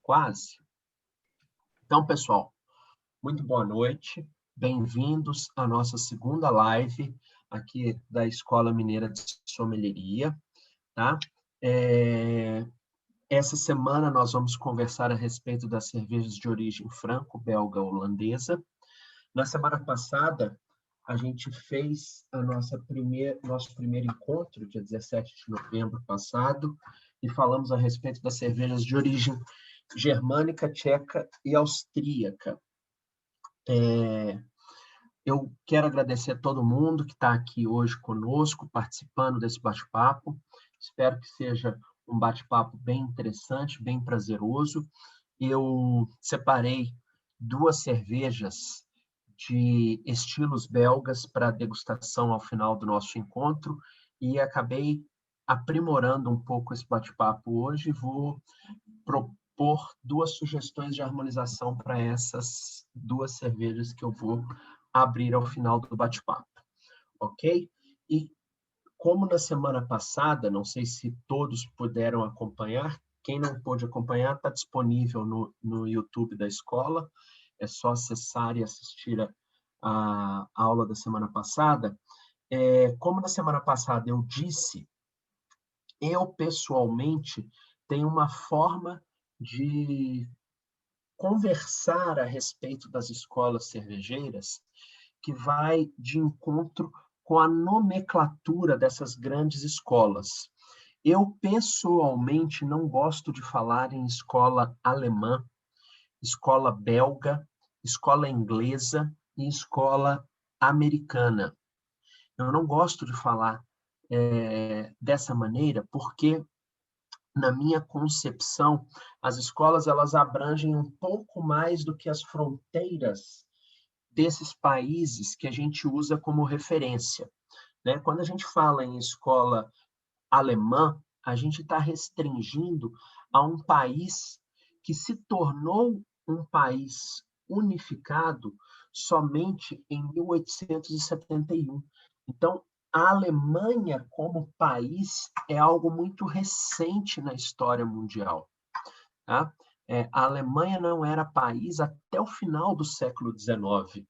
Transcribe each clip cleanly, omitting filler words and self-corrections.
Quase. Então, pessoal, muito boa noite. Bem-vindos à nossa segunda live aqui da Escola Mineira de Sommelieria, tá? Essa semana nós vamos conversar a respeito das cervejas de origem franco-belga-holandesa. Na semana passada, a gente fez nosso primeiro encontro, dia 17 de novembro passado, e falamos a respeito das cervejas de origem germânica, tcheca e austríaca. Eu quero agradecer a todo mundo que está aqui hoje conosco, participando desse bate-papo. Espero que seja um bate-papo bem interessante, bem prazeroso. Eu separei 2 cervejas de estilos belgas para degustação ao final do nosso encontro e acabei aprimorando um pouco esse bate-papo hoje. Vou propor 2 sugestões de harmonização para essas 2 cervejas que eu vou abrir ao final do bate-papo, ok? E como na semana passada, não sei se todos puderam acompanhar, quem não pôde acompanhar está disponível no YouTube da escola, é só acessar e assistir a aula da semana passada. Como na semana passada eu disse, eu pessoalmente tenho uma forma de conversar a respeito das escolas cervejeiras que vai de encontro com a nomenclatura dessas grandes escolas. Eu, pessoalmente, não gosto de falar em escola alemã, escola belga, escola inglesa e escola americana. Eu não gosto de falar dessa maneira porque, na minha concepção, as escolas elas abrangem um pouco mais do que as fronteiras desses países que a gente usa como referência, né? Quando a gente fala em escola alemã, a gente está restringindo a um país que se tornou um país unificado somente em 1871. Então, a Alemanha como país é algo muito recente na história mundial, tá? A Alemanha não era país até o final do século XIX.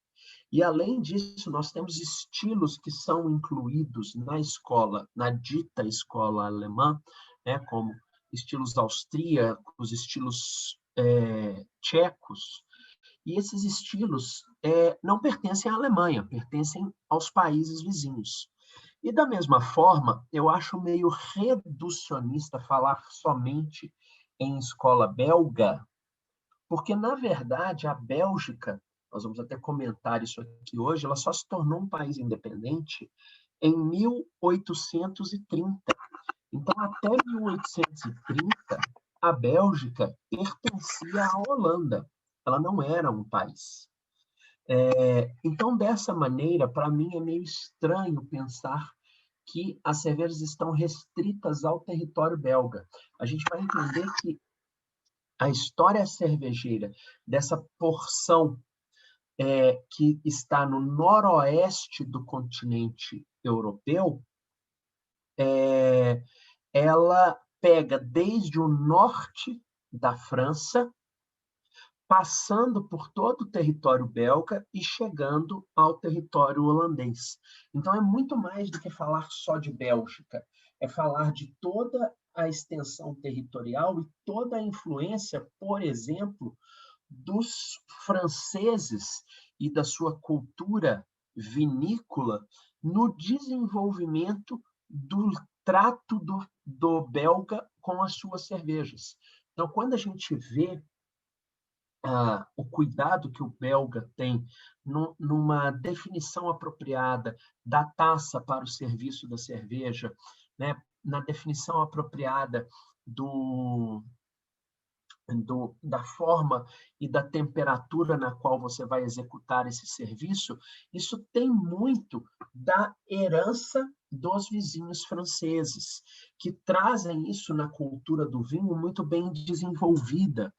E, além disso, nós temos estilos que são incluídos na escola, na dita escola alemã, né, como estilos austríacos, estilos tchecos. E esses estilos não pertencem à Alemanha, pertencem aos países vizinhos. E, da mesma forma, eu acho meio reducionista falar somente em escola belga, porque, na verdade, a Bélgica, nós vamos até comentar isso aqui hoje, ela só se tornou um país independente em 1830. Então, até 1830, a Bélgica pertencia à Holanda. Ela não era um país. Então, dessa maneira, para mim é meio estranho pensar que as cervejas estão restritas ao território belga. A gente vai entender que a história cervejeira dessa porção que está no noroeste do continente europeu, ela pega desde o norte da França, passando por todo o território belga e chegando ao território holandês. Então, é muito mais do que falar só de Bélgica, é falar de toda a extensão territorial e toda a influência, por exemplo, dos franceses e da sua cultura vinícola no desenvolvimento do trato do belga com as suas cervejas. Então, quando a gente vê o cuidado que o belga tem numa definição apropriada da taça para o serviço da cerveja, né, na definição apropriada da forma e da temperatura na qual você vai executar esse serviço, isso tem muito da herança dos vizinhos franceses, que trazem isso na cultura do vinho muito bem desenvolvida,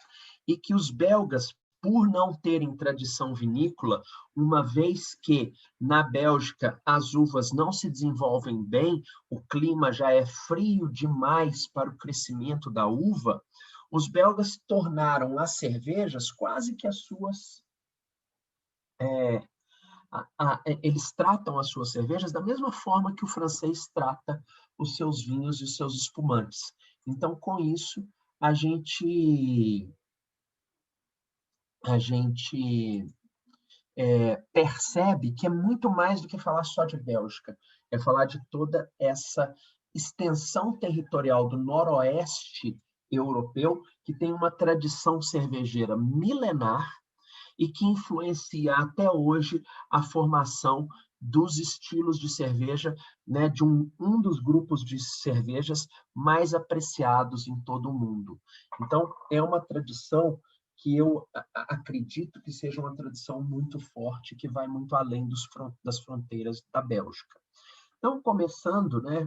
e que os belgas, por não terem tradição vinícola, uma vez que na Bélgica as uvas não se desenvolvem bem, o clima já é frio demais para o crescimento da uva, Os belgas tornaram as cervejas quase que as suas... eles tratam as suas cervejas da mesma forma que o francês trata os seus vinhos e os seus espumantes. Então, com isso, a gente percebe que é muito mais do que falar só de Bélgica, é falar de toda essa extensão territorial do noroeste europeu, que tem uma tradição cervejeira milenar e que influencia até hoje a formação dos estilos de cerveja, né, de um dos grupos de cervejas mais apreciados em todo o mundo. Então, é uma tradição que eu acredito que seja uma tradição muito forte, que vai muito além das fronteiras da Bélgica. Então, começando, né,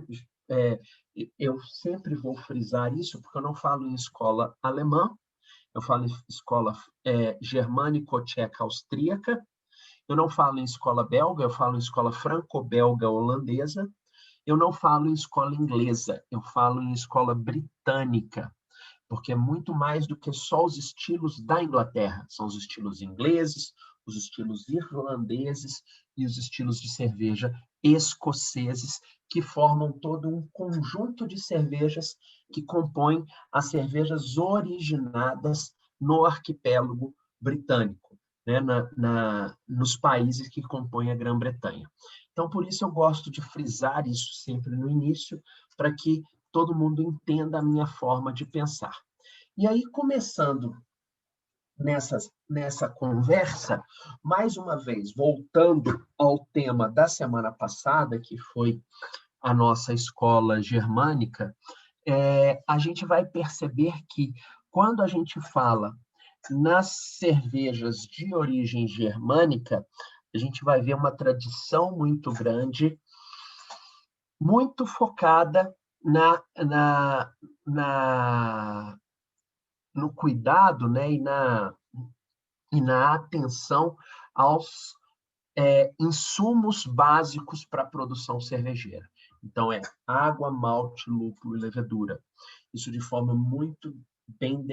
eu sempre vou frisar isso, porque eu não falo em escola alemã, eu falo em escola germânico-tcheca austríaca, eu não falo em escola belga, eu falo em escola franco-belga holandesa, eu não falo em escola inglesa, eu falo em escola britânica, porque é muito mais do que só os estilos da Inglaterra, são os estilos ingleses, os estilos irlandeses e os estilos de cerveja escoceses, que formam todo um conjunto de cervejas que compõem as cervejas originadas no arquipélago britânico, né, nos países que compõem a Grã-Bretanha. Então, por isso eu gosto de frisar isso sempre no início, para que todo mundo entenda a minha forma de pensar. E aí, começando nessa conversa, mais uma vez, voltando ao tema da semana passada, que foi a nossa escola germânica, a gente vai perceber que, quando a gente fala nas cervejas de origem germânica, a gente vai ver uma tradição muito grande, muito focada no cuidado, né, e na atenção aos insumos básicos para a produção cervejeira. Então, água, malte, lúpulo e levedura. Isso de forma muito bem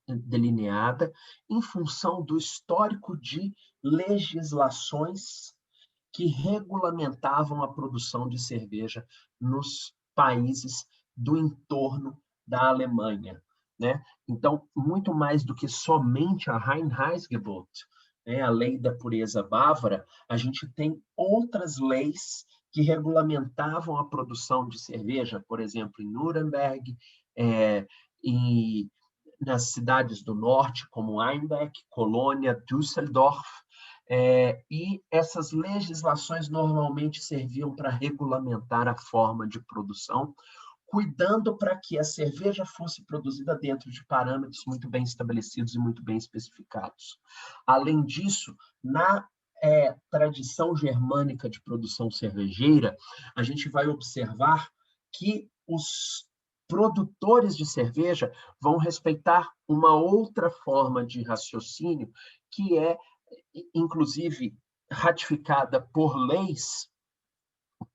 delineada, em função do histórico de legislações que regulamentavam a produção de cerveja nos países do entorno da Alemanha, né? Então, muito mais do que somente a Reinheitsgebot, né, a lei da pureza bávara, a gente tem outras leis que regulamentavam a produção de cerveja, por exemplo, em Nuremberg, e nas cidades do norte, como Einbeck, Colônia, Düsseldorf, e essas legislações normalmente serviam para regulamentar a forma de produção, cuidando para que a cerveja fosse produzida dentro de parâmetros muito bem estabelecidos e muito bem especificados. Além disso, na tradição germânica de produção cervejeira, a gente vai observar que os produtores de cerveja vão respeitar uma outra forma de raciocínio, que é, inclusive, ratificada por leis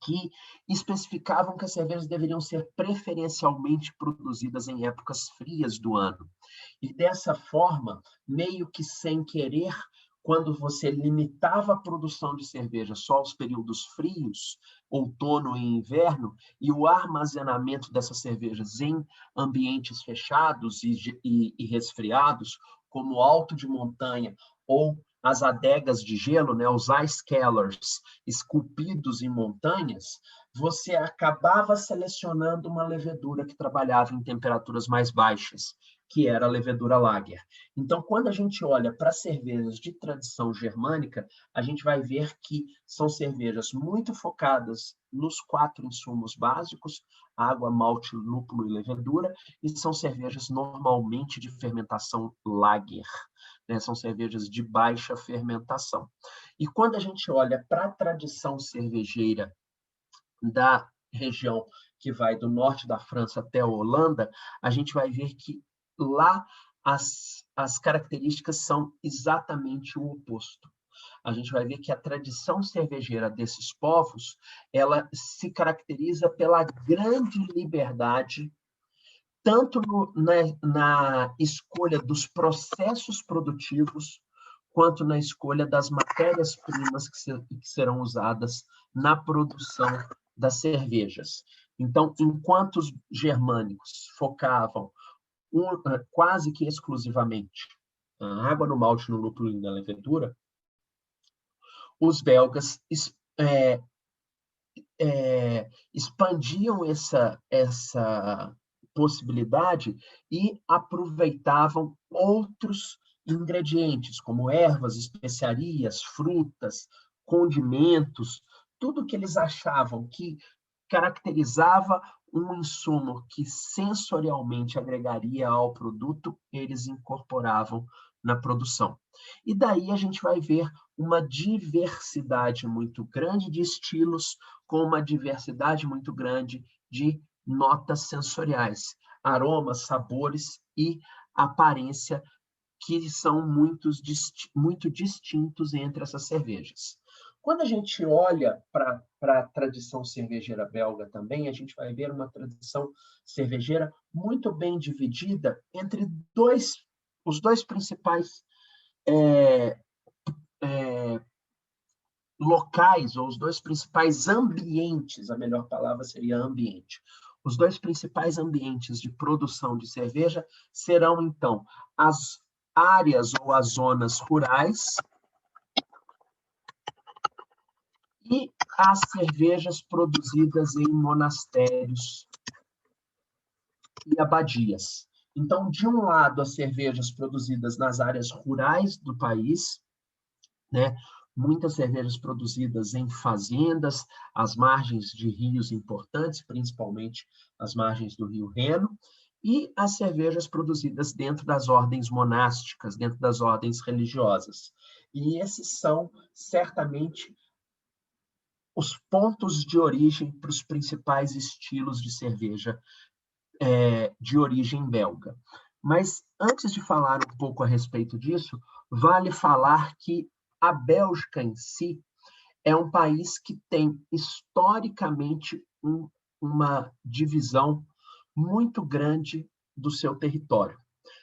que especificavam que as cervejas deveriam ser preferencialmente produzidas em épocas frias do ano. E dessa forma, meio que sem querer, quando você limitava a produção de cerveja só aos períodos frios, outono e inverno, e o armazenamento dessas cervejas em ambientes fechados e resfriados, como alto de montanha ou as adegas de gelo, né, os ice cellars, esculpidos em montanhas, você acabava selecionando uma levedura que trabalhava em temperaturas mais baixas, que era a levedura lager. Então, quando a gente olha para cervejas de tradição germânica, a gente vai ver que são cervejas muito focadas nos 4 insumos básicos, água, malte, lúpulo e levedura, e são cervejas normalmente de fermentação lager, né? São cervejas de baixa fermentação. E quando a gente olha para a tradição cervejeira da região que vai do norte da França até a Holanda, a gente vai ver que lá as características são exatamente o oposto. A gente vai ver que a tradição cervejeira desses povos, ela se caracteriza pela grande liberdade tanto na escolha dos processos produtivos, quanto na escolha das matérias-primas que serão usadas na produção das cervejas. Então, enquanto os germânicos focavam quase que exclusivamente a água no malte, no lúpulo e na levedura, os belgas expandiam essa possibilidade e aproveitavam outros ingredientes, como ervas, especiarias, frutas, condimentos, tudo que eles achavam que caracterizava um insumo que sensorialmente agregaria ao produto, eles incorporavam na produção. E daí a gente vai ver uma diversidade muito grande de estilos, com uma diversidade muito grande de notas sensoriais, aromas, sabores e aparência, que são muito distintos entre essas cervejas. Quando a gente olha para a tradição cervejeira belga também, a gente vai ver uma tradição cervejeira muito bem dividida entre os dois principais locais, ou os dois principais ambientes, a melhor palavra seria ambiente. Os dois principais ambientes de produção de cerveja serão, então, as áreas ou as zonas rurais e as cervejas produzidas em monastérios e abadias. Então, de um lado, as cervejas produzidas nas áreas rurais do país, né? Muitas cervejas produzidas em fazendas, às margens de rios importantes, principalmente as margens do Rio Reno, e as cervejas produzidas dentro das ordens monásticas, dentro das ordens religiosas. E esses são, certamente, os pontos de origem para os principais estilos de cerveja de origem belga. Mas, antes de falar um pouco a respeito disso, vale falar que a Bélgica em si é um país que tem, historicamente, uma divisão muito grande do seu território.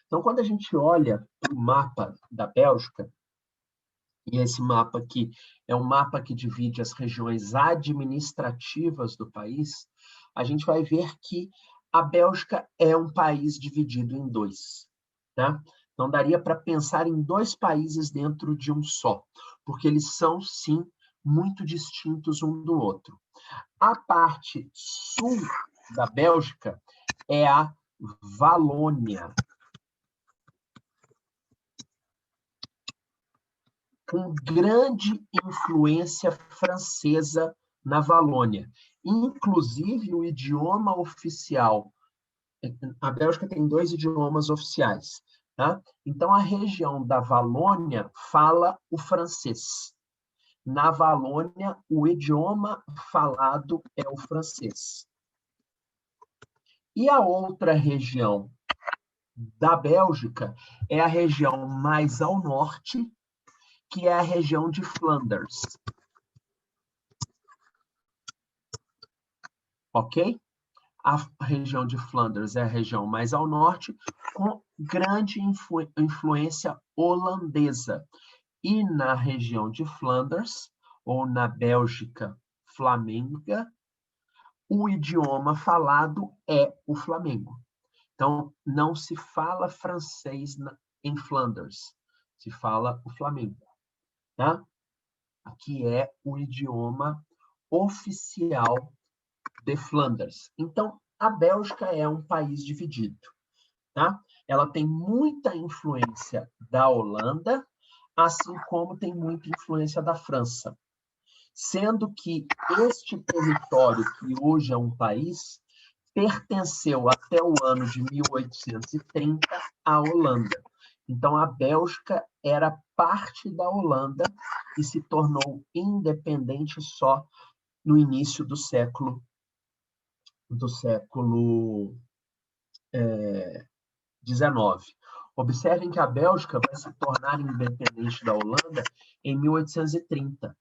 Então, quando a gente olha para o mapa da Bélgica, e esse mapa aqui é um mapa que divide as regiões administrativas do país, a gente vai ver que a Bélgica é um país dividido em dois, tá? Então, daria para pensar em dois países dentro de um só, porque eles são, sim, muito distintos um do outro. A parte sul da Bélgica é a Valônia, com grande influência francesa na Valônia. Inclusive, o idioma oficial, a Bélgica tem 2 idiomas oficiais, tá? Então, a região da Valônia fala o francês. Na Valônia, o idioma falado é o francês. E a outra região da Bélgica é a região mais ao norte, que é a região de Flanders. Ok? A região de Flanders é a região mais ao norte, com grande influência holandesa. E na região de Flanders, ou na Bélgica flamenga, o idioma falado é o flamengo. Então, não se fala francês em Flanders, se fala o flamengo. Tá? Aqui é o idioma oficial de Flanders. Então, a Bélgica é um país dividido. Tá? Ela tem muita influência da Holanda, assim como tem muita influência da França. Sendo que este território, que hoje é um país, pertenceu até o ano de 1830 à Holanda. Então, a Bélgica era parte da Holanda e se tornou independente só no início do século XIX. Observem que a Bélgica vai se tornar independente da Holanda em 1830.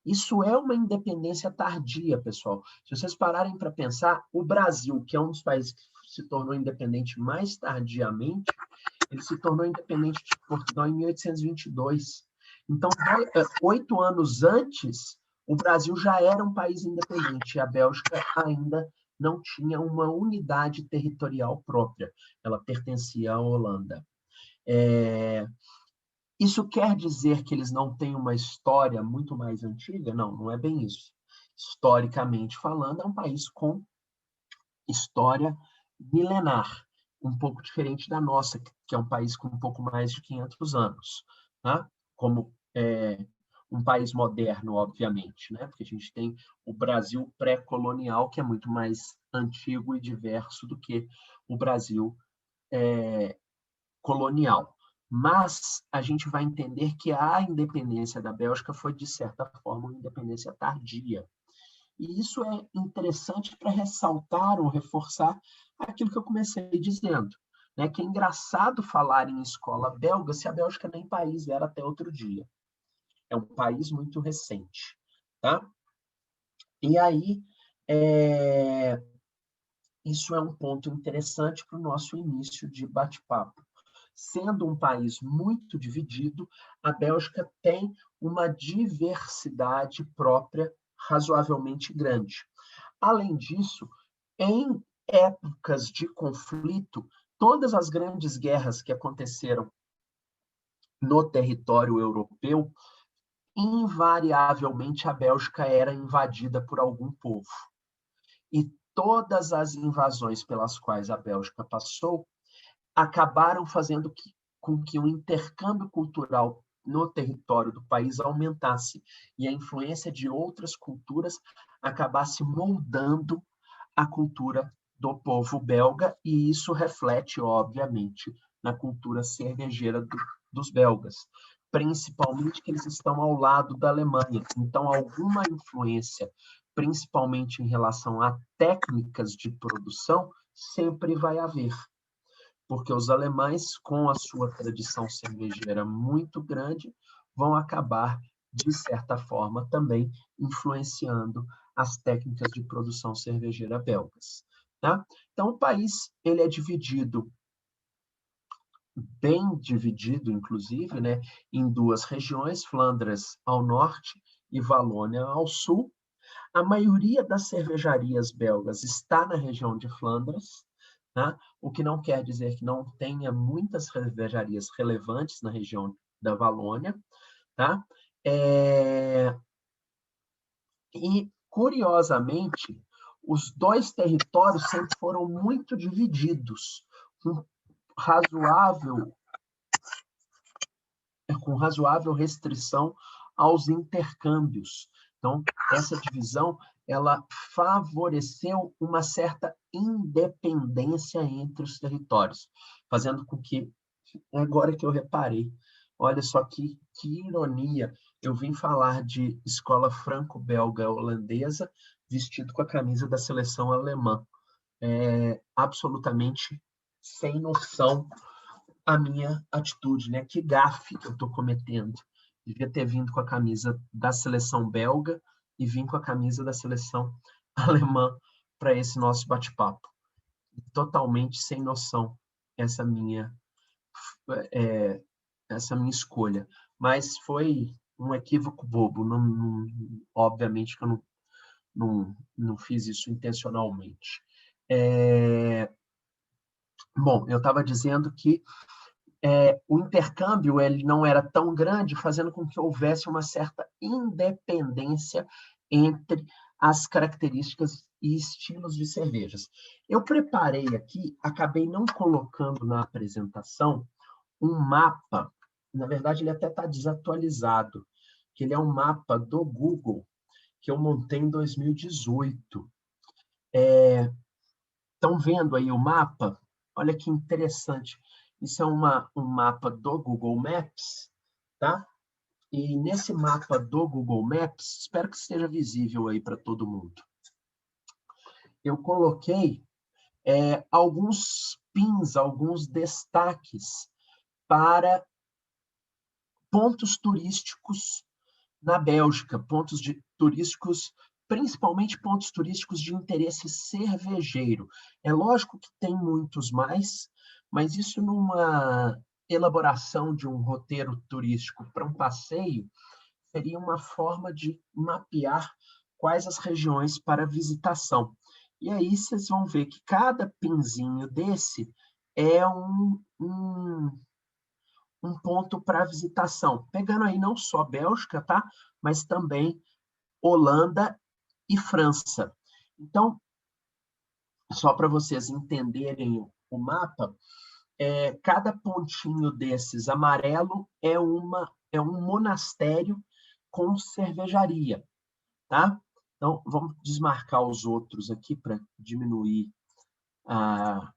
Isso é uma independência tardia, pessoal. Se vocês pararem para pensar, o Brasil, que é um dos países que se tornou independente mais tardiamente, ele se tornou independente de Portugal em 1822. Então, 8 anos antes, o Brasil já era um país independente, e a Bélgica ainda não tinha uma unidade territorial própria. Ela pertencia à Holanda. Isso quer dizer que eles não têm uma história muito mais antiga? Não, não é bem isso. Historicamente falando, é um país com história milenar, um pouco diferente da nossa, que é um país com um pouco mais de 500 anos, tá? Como um país moderno, obviamente, né? Porque a gente tem o Brasil pré-colonial, que é muito mais antigo e diverso do que o Brasil colonial. Mas a gente vai entender que a independência da Bélgica foi, de certa forma, uma independência tardia. E isso é interessante para ressaltar ou reforçar aquilo que eu comecei dizendo, né? Que é engraçado falar em escola belga se a Bélgica nem país era até outro dia. É um país muito recente. Tá? E aí, isso é um ponto interessante para o nosso início de bate-papo. Sendo um país muito dividido, a Bélgica tem uma diversidade própria razoavelmente grande. Além disso, em épocas de conflito, todas as grandes guerras que aconteceram no território europeu, invariavelmente a Bélgica era invadida por algum povo. E todas as invasões pelas quais a Bélgica passou acabaram fazendo com que o intercâmbio cultural no território do país aumentasse e a influência de outras culturas acabasse moldando a cultura do povo belga, e isso reflete, obviamente, na cultura cervejeira dos belgas, principalmente que eles estão ao lado da Alemanha. Então, alguma influência, principalmente em relação a técnicas de produção, sempre vai haver, porque os alemães, com a sua tradição cervejeira muito grande, vão acabar, de certa forma, também influenciando as técnicas de produção cervejeira belgas. Tá? Então, o país ele é dividido, bem dividido, inclusive, né, em duas regiões, Flandres ao norte e Valônia ao sul. A maioria das cervejarias belgas está na região de Flandres, tá? O que não quer dizer que não tenha muitas cervejarias relevantes na região da Valônia. Tá? E, curiosamente, os dois territórios sempre foram muito divididos, com razoável restrição aos intercâmbios. Então, essa divisão ela favoreceu uma certa independência entre os territórios, fazendo com que, agora que eu reparei, olha só que ironia, eu vim falar de escola franco-belga holandesa vestido com a camisa da seleção alemã. Absolutamente sem noção a minha atitude, né? Que gafe que eu estou cometendo. Devia ter vindo com a camisa da seleção belga e vim com a camisa da seleção alemã para esse nosso bate-papo. Totalmente sem noção essa minha escolha. Mas foi um equívoco bobo. Obviamente que eu não fiz isso intencionalmente. Bom, eu estava dizendo que o intercâmbio ele não era tão grande, fazendo com que houvesse uma certa independência entre as características e estilos de cervejas. Eu preparei aqui, acabei não colocando na apresentação, um mapa, na verdade ele até está desatualizado, que ele é um mapa do Google, que eu montei em 2018. Estão vendo aí o mapa? Olha que interessante. Isso é um mapa do Google Maps, tá? E nesse mapa do Google Maps, espero que esteja visível aí para todo mundo. Eu coloquei alguns pins, alguns destaques para pontos turísticos na Bélgica, turísticos, principalmente pontos turísticos de interesse cervejeiro. É lógico que tem muitos mais, mas isso numa elaboração de um roteiro turístico para um passeio seria uma forma de mapear quais as regiões para visitação. E aí vocês vão ver que cada pinzinho desse é um ponto para visitação, pegando aí não só Bélgica, tá? Mas também Holanda e França. Então, só para vocês entenderem o mapa, cada pontinho desses amarelo é um monastério com cervejaria, tá? Então, vamos desmarcar os outros aqui para diminuir a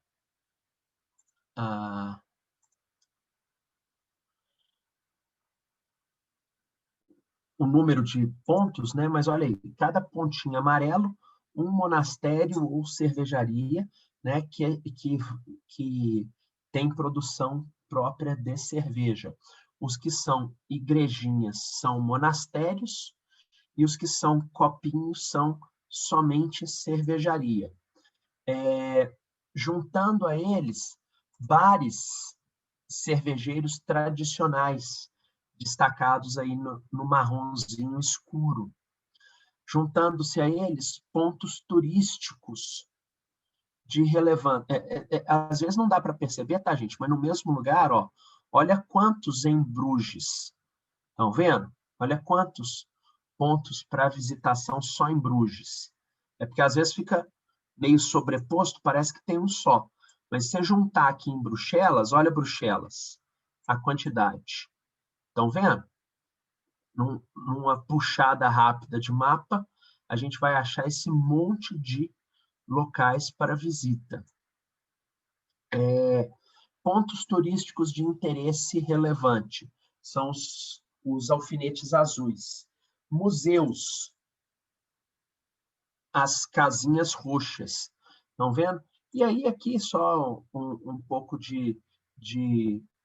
o número de pontos, né? Mas olha aí, cada pontinho amarelo, um monastério ou cervejaria, né? Que tem produção própria de cerveja. Os que são igrejinhas são monastérios e os que são copinhos são somente cervejaria. Juntando a eles, bares cervejeiros tradicionais, destacados aí no marronzinho escuro. Juntando-se a eles, pontos turísticos de relevância. Às vezes não dá para perceber, tá, gente? Mas no mesmo lugar, ó, olha quantos em Bruges. Estão vendo? Olha quantos pontos para visitação só em Bruges. É porque às vezes fica meio sobreposto, parece que tem um só. Mas se você juntar aqui em Bruxelas, olha Bruxelas, a quantidade. Estão vendo? Numa puxada rápida de mapa, a gente vai achar esse monte de locais para visita. Pontos turísticos de interesse relevante são os alfinetes azuis. Museus, as casinhas roxas. Estão vendo? E aí aqui só um pouco de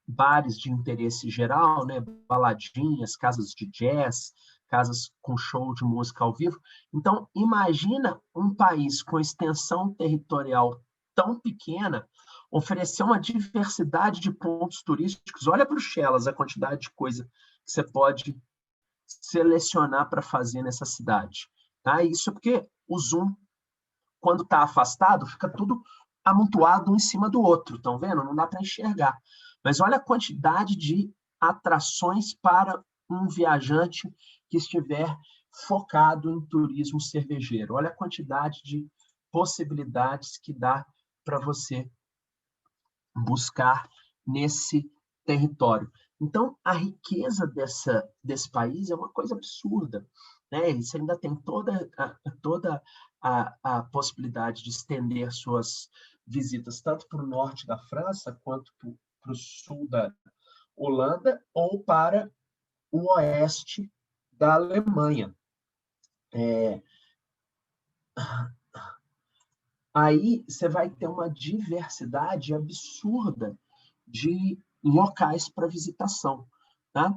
bares de interesse geral, né? Baladinhas, casas de jazz, casas com show de música ao vivo. Então, imagina um país com extensão territorial tão pequena oferecer uma diversidade de pontos turísticos. Olha Bruxelas, a quantidade de coisa que você pode selecionar para fazer nessa cidade. Tá? Isso porque o zoom, quando está afastado, fica tudo amontoado um em cima do outro. Estão vendo? Não dá para enxergar. Mas olha a quantidade de atrações para um viajante que estiver focado em turismo cervejeiro. Olha a quantidade de possibilidades que dá para você buscar nesse território. Então, a riqueza desse país é uma coisa absurda. Né? Isso ainda tem toda a possibilidade de estender suas visitas tanto para o norte da França quanto para o sul da Holanda ou para o oeste da Alemanha. Aí você vai ter uma diversidade absurda de locais para visitação. Tá?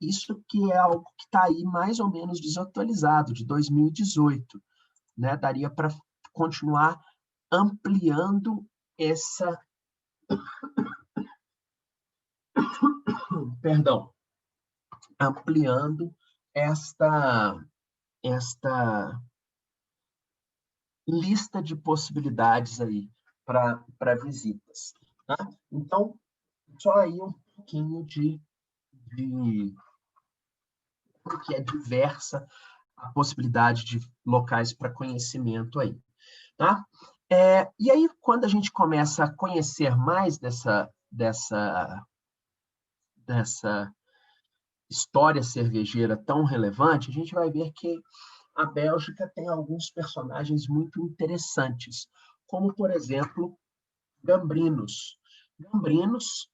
Isso que é algo que está aí mais ou menos desatualizado, de 2018. Né? Daria para continuar ampliando essa... Perdão. Ampliando esta lista de possibilidades aí para visitas. Tá? Então, só aí um pouquinho de porque é diversa a possibilidade de locais para conhecimento aí. Tá? E aí, quando a gente começa a conhecer mais dessa história cervejeira tão relevante, a gente vai ver que a Bélgica tem alguns personagens muito interessantes, como, por exemplo, Gambrinos. Gambrinos,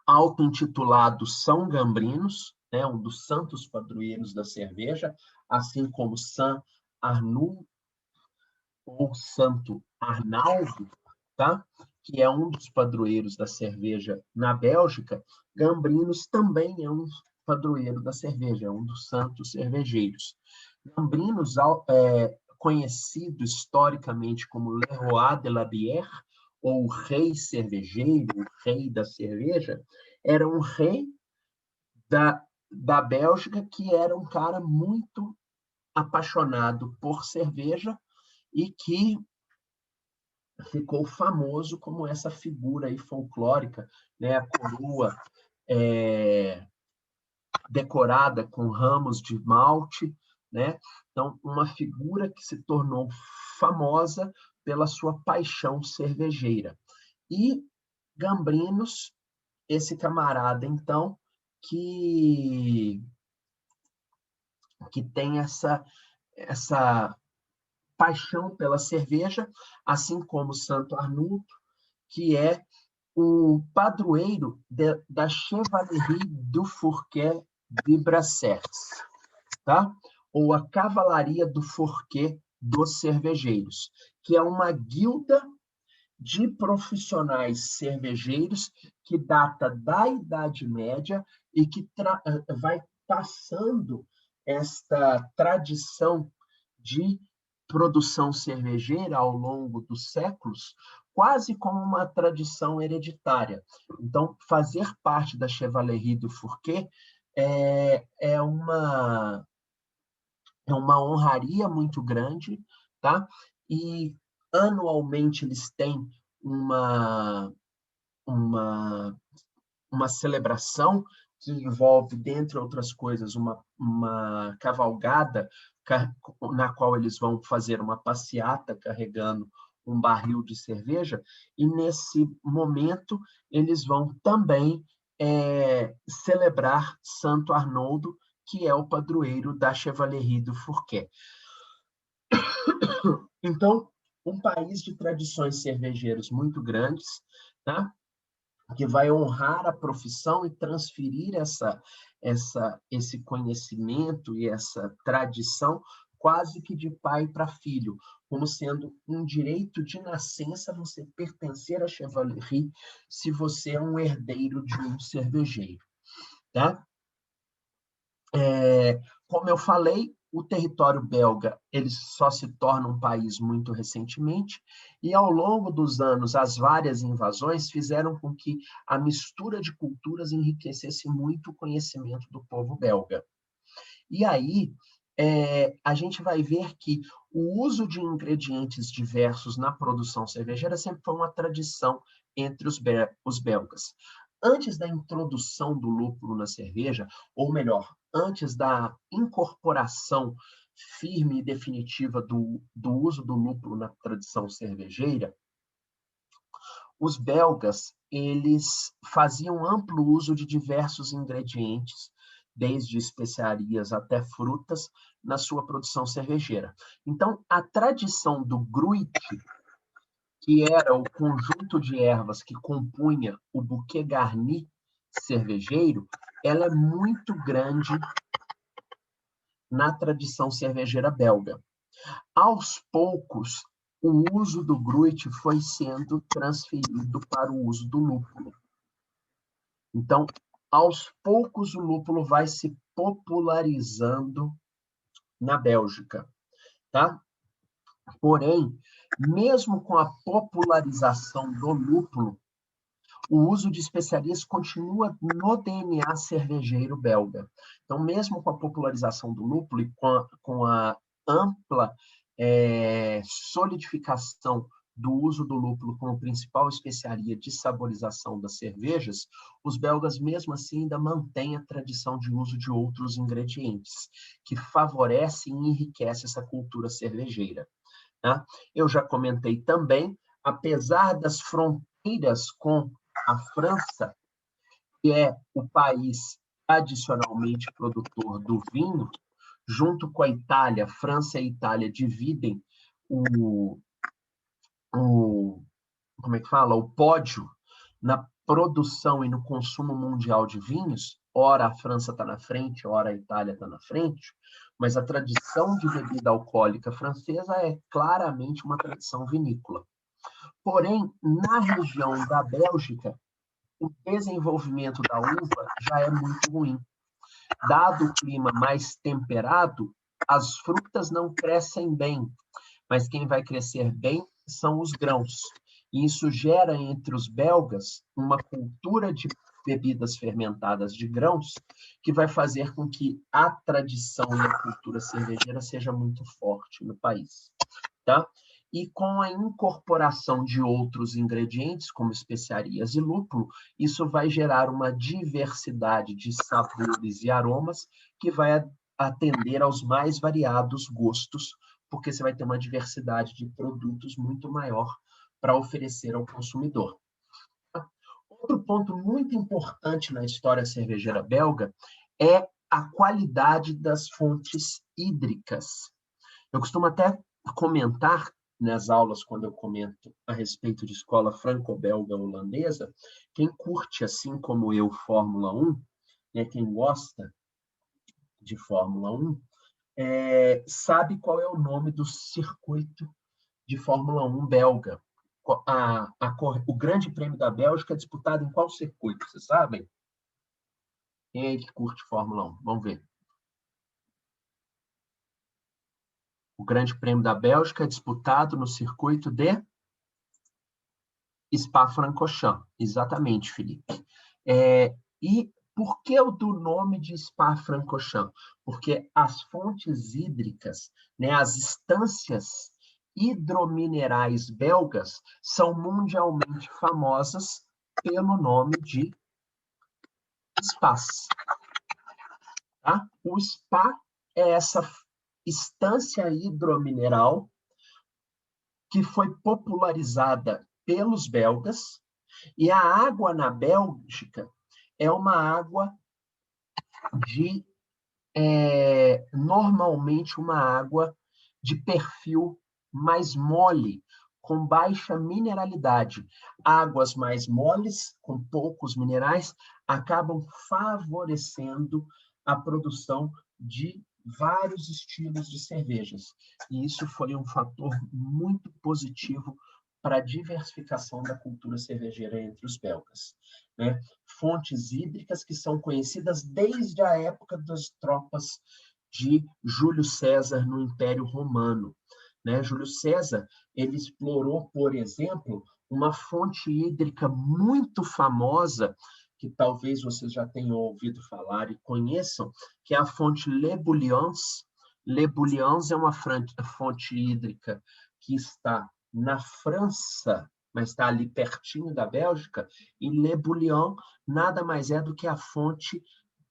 auto-intitulados São Gambrinos, né, um dos santos padroeiros da cerveja, assim como São Arnoux ou Santo Arnaldo, tá? Que é um dos padroeiros da cerveja na Bélgica. Gambrinos também é padroeiro da cerveja, é um dos santos cervejeiros. Gambrinos, conhecido historicamente como Le Roi de la Bière, ou rei cervejeiro, o rei da cerveja, era um rei da Bélgica que era um cara muito apaixonado por cerveja e que ficou famoso como essa figura aí folclórica, né? A coroa decorada com ramos de malte, né? Então, uma figura que se tornou famosa pela sua paixão cervejeira. E Gambrinos, esse camarada, então, que tem essa paixão pela cerveja, assim como Santo Arnulfo, que é o padroeiro da Chevalerie du Fourquet de Brassers, tá? Ou a Cavalaria do Fourquet dos Cervejeiros, que é uma guilda de profissionais cervejeiros que data da Idade Média e que vai passando esta tradição de produção cervejeira ao longo dos séculos, quase como uma tradição hereditária. Então, fazer parte da Chevalerie du Fourquet é uma honraria muito grande, tá? E anualmente eles têm uma, uma, uma celebração que envolve, dentre outras coisas, uma cavalgada na qual eles vão fazer uma passeata carregando um barril de cerveja, e nesse momento eles vão também celebrar Santo Arnoldo, que é o padroeiro da Chevalerie du Fourquet. Então, um país de tradições cervejeiras muito grandes, tá? Que vai honrar a profissão e transferir esse conhecimento e essa tradição quase que de pai para filho, como sendo um direito de nascença você pertencer à Chevalerie se você é um herdeiro de um cervejeiro, tá? Como eu falei, o território belga ele só se torna um país muito recentemente, e ao longo dos anos, as várias invasões fizeram com que a mistura de culturas enriquecesse muito o conhecimento do povo belga. E aí, a gente vai ver que o uso de ingredientes diversos na produção cervejeira sempre foi uma tradição entre os belgas. Antes da introdução do lúpulo na cerveja, ou melhor, antes da incorporação firme e definitiva do uso do lúpulo na tradição cervejeira, os belgas eles faziam amplo uso de diversos ingredientes, desde especiarias até frutas, na sua produção cervejeira. Então, a tradição do gruit, que era o conjunto de ervas que compunha o bouquet garni cervejeiro, ela é muito grande na tradição cervejeira belga. Aos poucos, o uso do gruit foi sendo transferido para o uso do lúpulo. Então, aos poucos, o lúpulo vai se popularizando na Bélgica, tá? Porém, mesmo com a popularização do lúpulo, o uso de especiarias continua no DNA cervejeiro belga. Então, mesmo com a popularização do lúpulo e com a ampla solidificação do uso do lúpulo como principal especiaria de saborização das cervejas, os belgas, mesmo assim, ainda mantêm a tradição de uso de outros ingredientes, que favorece e enriquece essa cultura cervejeira. Tá? Eu já comentei também, apesar das fronteiras com a França, que é o país tradicionalmente produtor do vinho, junto com a Itália, França e Itália dividem como é que fala? O pódio na produção e no consumo mundial de vinhos. Ora a França está na frente, ora a Itália está na frente, mas a tradição de bebida alcoólica francesa é claramente uma tradição vinícola. Porém, na região da Bélgica, o desenvolvimento da uva já é muito ruim. dado o clima mais temperado, as frutas não crescem bem, mas quem vai crescer bem são os grãos. E isso gera entre os belgas uma cultura de bebidas fermentadas de grãos que vai fazer com que a tradição e a cultura cervejeira seja muito forte no país, tá? E com a incorporação de outros ingredientes, como especiarias e lúpulo, isso vai gerar uma diversidade de sabores e aromas que vai atender aos mais variados gostos, porque você vai ter uma diversidade de produtos muito maior para oferecer ao consumidor. Outro ponto muito importante na história cervejeira belga é a qualidade das fontes hídricas. Eu costumo até comentar nas aulas, quando eu comento a respeito de escola franco-belga holandesa, quem curte, assim como eu, Fórmula 1, né, quem gosta de Fórmula 1, sabe qual é o nome do circuito de Fórmula 1 belga. O Grande Prêmio da Bélgica é disputado em qual circuito, vocês sabem? Quem é que curte Fórmula 1? Vamos ver. O Grande Prêmio da Bélgica é disputado no circuito de Spa-Francorchamps. Exatamente, Felipe. E por que o do nome de Spa-Francorchamps? Porque as fontes hídricas, né, as estâncias hidrominerais belgas são mundialmente famosas pelo nome de spas. Tá? O spa é essa estância hidromineral que foi popularizada pelos belgas, e a água na Bélgica é uma água de normalmente uma água de perfil mais mole, com baixa mineralidade. Águas mais moles, com poucos minerais, acabam favorecendo a produção de vários estilos de cervejas. E isso foi um fator muito positivo para a diversificação da cultura cervejeira entre os belgas, né? Fontes hídricas que são conhecidas desde a época das tropas de Júlio César no Império Romano, né? Júlio César, ele explorou, por exemplo, uma fonte hídrica muito famosa, que talvez vocês já tenham ouvido falar e conheçam, que é a fonte Le Bouillons. Le Bouillons é uma fonte hídrica que está na França, mas está ali pertinho da Bélgica, e Le Bouillon nada mais é do que a fonte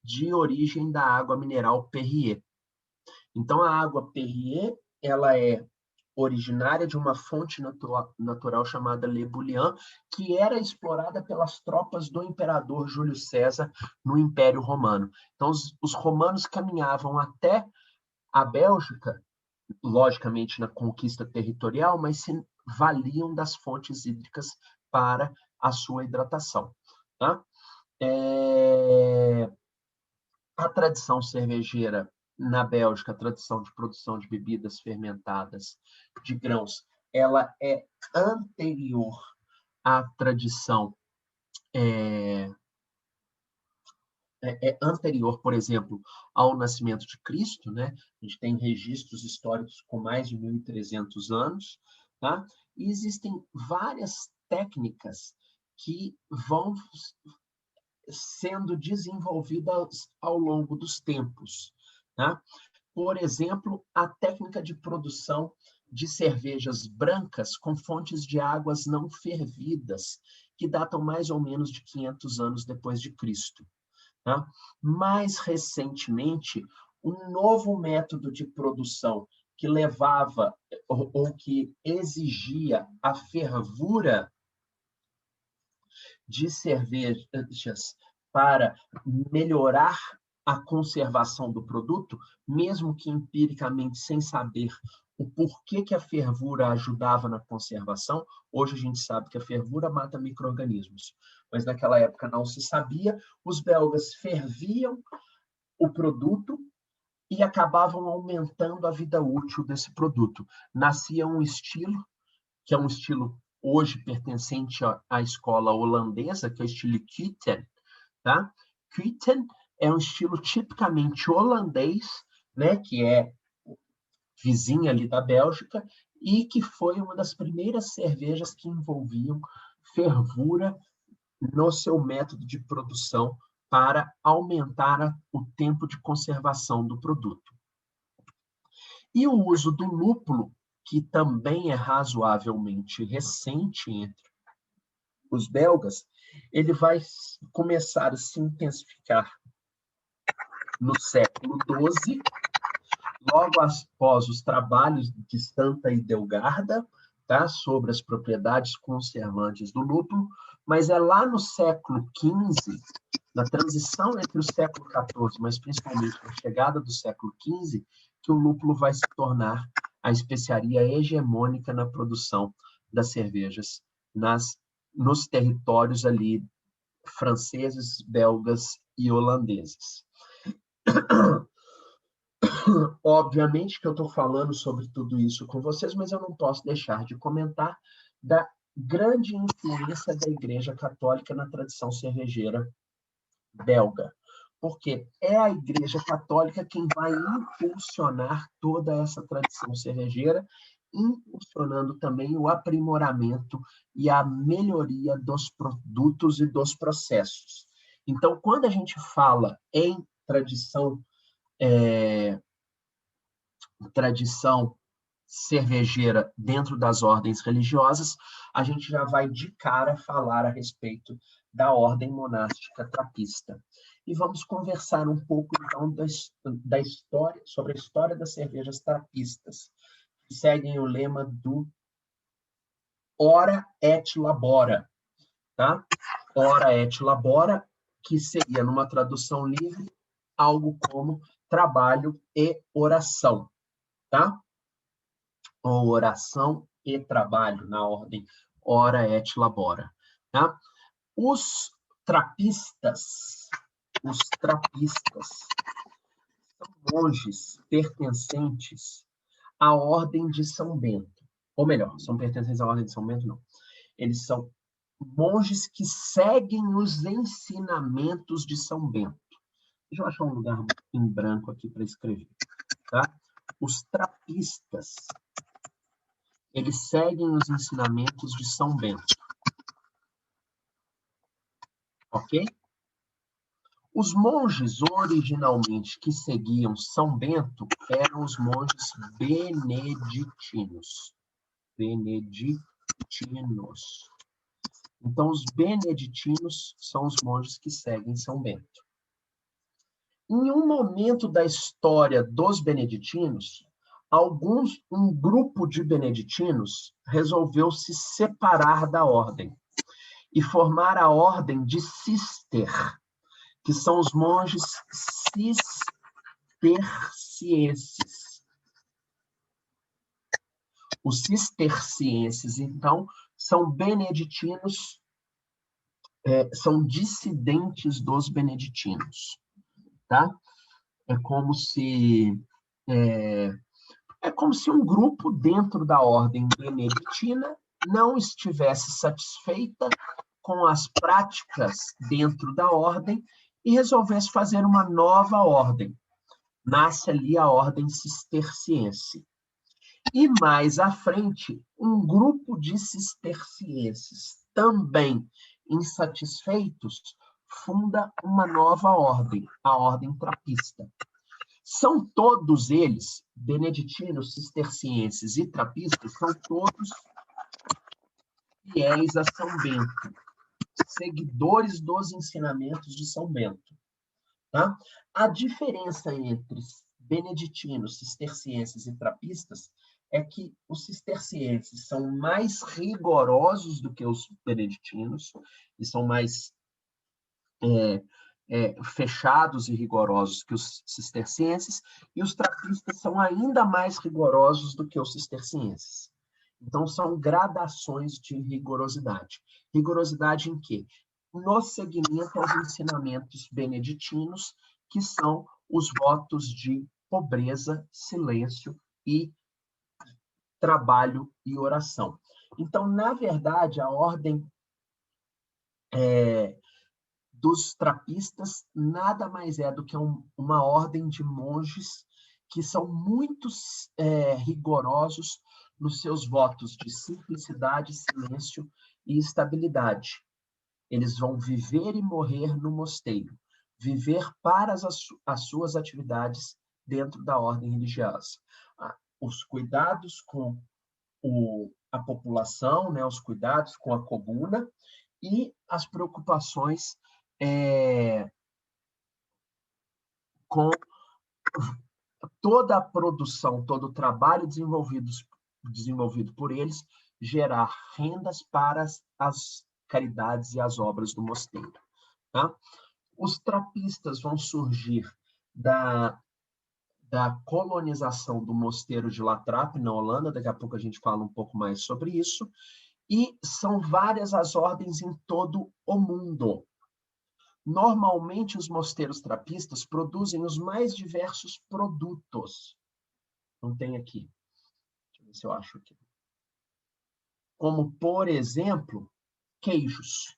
de origem da água mineral Perrier. Então, a água Perrier, ela é originária de uma fonte natural chamada Le Bouillon, que era explorada pelas tropas do imperador Júlio César no Império Romano. Então, os romanos caminhavam até a Bélgica, logicamente na conquista territorial, mas se valiam das fontes hídricas para a sua hidratação. Tá? A tradição cervejeira na Bélgica, a tradição de produção de bebidas fermentadas de grãos, ela é anterior à tradição anterior, por exemplo, ao nascimento de Cristo, né? A gente tem registros históricos com mais de 1.300 anos, tá? E existem várias técnicas que vão sendo desenvolvidas ao longo dos tempos, tá? Por exemplo, a técnica de produção de cervejas brancas com fontes de águas não fervidas, que datam mais ou menos de 500 anos depois de Cristo. Tá? Mais recentemente, um novo método de produção que levava ou que exigia a fervura de cervejas para melhorar a conservação do produto, mesmo que empiricamente sem saber o porquê que a fervura ajudava na conservação. Hoje a gente sabe que a fervura mata micro-organismos, mas naquela época não se sabia. Os belgas ferviam o produto e acabavam aumentando a vida útil desse produto. Nascia um estilo, que é um estilo hoje pertencente à escola holandesa, que é o estilo Kuiten, tá? Kuiten é um estilo tipicamente holandês, né, que é vizinha ali da Bélgica, e que foi uma das primeiras cervejas que envolviam fervura no seu método de produção para aumentar o tempo de conservação do produto. E o uso do lúpulo, que também é razoavelmente recente entre os belgas, ele vai começar a se intensificar no século XII, logo após os trabalhos de Stanta e Delgarda, tá, sobre as propriedades conservantes do lúpulo, mas é lá no século XV, na transição entre o século XIV, mas principalmente na chegada do século XV, que o lúpulo vai se tornar a especiaria hegemônica na produção das cervejas nos territórios ali franceses, belgas e holandeses. Obviamente que eu estou falando sobre tudo isso com vocês, mas eu não posso deixar de comentar da grande influência da Igreja Católica na tradição cervejeira belga, porque é a Igreja Católica quem vai impulsionar toda essa tradição cervejeira, impulsionando também o aprimoramento e a melhoria dos produtos e dos processos. Então, quando a gente fala em tradição cervejeira dentro das ordens religiosas, a gente já vai de cara falar a respeito da ordem monástica trapista. E vamos conversar um pouco, então, da história, sobre a história das cervejas trapistas, que seguem o lema do ora et labora, tá? Ora et labora, que seria, numa tradução livre, algo como trabalho e oração, tá? Ou oração e trabalho, na ordem ora et labora. Tá? Os trapistas são monges pertencentes à ordem de São Bento. Ou melhor, são pertencentes à ordem de São Bento, não. Eles são monges que seguem os ensinamentos de São Bento. Deixa eu achar um lugar em branco aqui para escrever. Tá? Os trapistas, eles seguem os ensinamentos de São Bento. Ok? Os monges, originalmente, que seguiam São Bento, eram os monges beneditinos. Beneditinos. Então, os beneditinos são os monges que seguem São Bento. Em um momento da história dos beneditinos, um grupo de beneditinos resolveu se separar da ordem e formar a ordem de Cister, que são os monges cistercienses. Os cistercienses, então, são beneditinos, são dissidentes dos beneditinos, tá? É como se um grupo dentro da ordem beneditina não estivesse satisfeita com as práticas dentro da ordem e resolvesse fazer uma nova ordem. Nasce ali a ordem cisterciense. E mais à frente, um grupo de cistercienses também insatisfeitos funda uma nova ordem, a ordem trapista. São todos eles, beneditinos, cistercienses e trapistas, são todos fiéis a São Bento, seguidores dos ensinamentos de São Bento. Tá? A diferença entre beneditinos, cistercienses e trapistas é que os cistercienses são mais rigorosos do que os beneditinos e são mais fechados e rigorosos que os cistercienses, e os trapistas são ainda mais rigorosos do que os cistercienses. Então, são gradações de rigorosidade. Rigorosidade em quê? No seguimento aos ensinamentos beneditinos, que são os votos de pobreza, silêncio e trabalho e oração. Então, na verdade, a ordem dos trapistas nada mais é do que uma ordem de monges que são muito rigorosos nos seus votos de simplicidade, silêncio e estabilidade. Eles vão viver e morrer no mosteiro, viver para as suas atividades dentro da ordem religiosa. Os cuidados com a população, né, os cuidados com a comuna e as preocupações com toda a produção, todo o trabalho desenvolvido por eles, gerar rendas para as caridades e as obras do mosteiro. Tá? Os trapistas vão surgir da colonização do mosteiro de La Trappe, na Holanda, daqui a pouco a gente fala um pouco mais sobre isso, e são várias as ordens em todo o mundo. Normalmente, os mosteiros trapistas produzem os mais diversos produtos. Não tem aqui. Deixa eu ver se eu acho aqui. Como, por exemplo, queijos.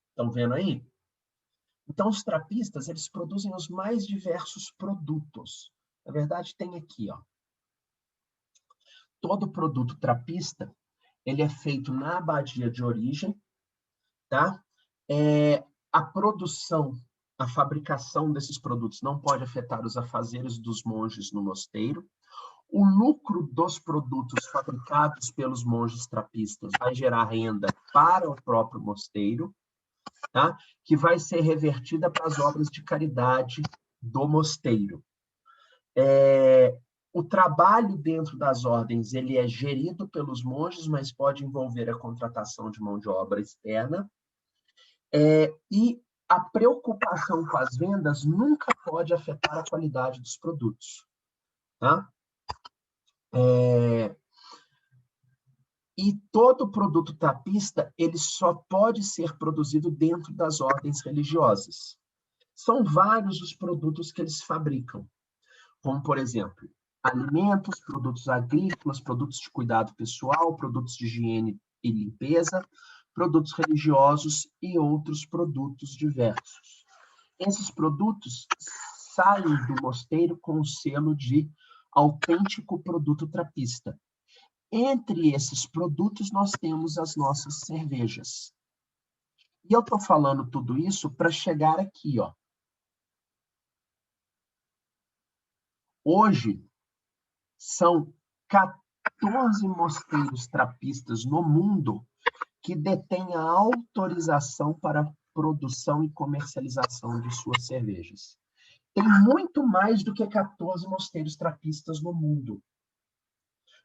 Estão vendo aí? Então, os trapistas, eles produzem os mais diversos produtos. Na verdade, tem aqui, ó. Todo produto trapista, ele é feito na abadia de origem, tá? A produção, a fabricação desses produtos não pode afetar os afazeres dos monges no mosteiro. O lucro dos produtos fabricados pelos monges trapistas vai gerar renda para o próprio mosteiro, tá? Que vai ser revertida para as obras de caridade do mosteiro. O trabalho dentro das ordens ele é gerido pelos monges, mas pode envolver a contratação de mão de obra externa. E a preocupação com as vendas nunca pode afetar a qualidade dos produtos. Tá? E todo produto trapista ele só pode ser produzido dentro das ordens religiosas. São vários os produtos que eles fabricam, como, por exemplo, alimentos, produtos agrícolas, produtos de cuidado pessoal, produtos de higiene e limpeza, produtos religiosos e outros produtos diversos. Esses produtos saem do mosteiro com o selo de autêntico produto trapista. Entre esses produtos, nós temos as nossas cervejas. E eu estou falando tudo isso para chegar aqui, ó. Hoje, são 14 mosteiros trapistas no mundo que detêm a autorização para produção e comercialização de suas cervejas. Tem muito mais do que 14 mosteiros trapistas no mundo.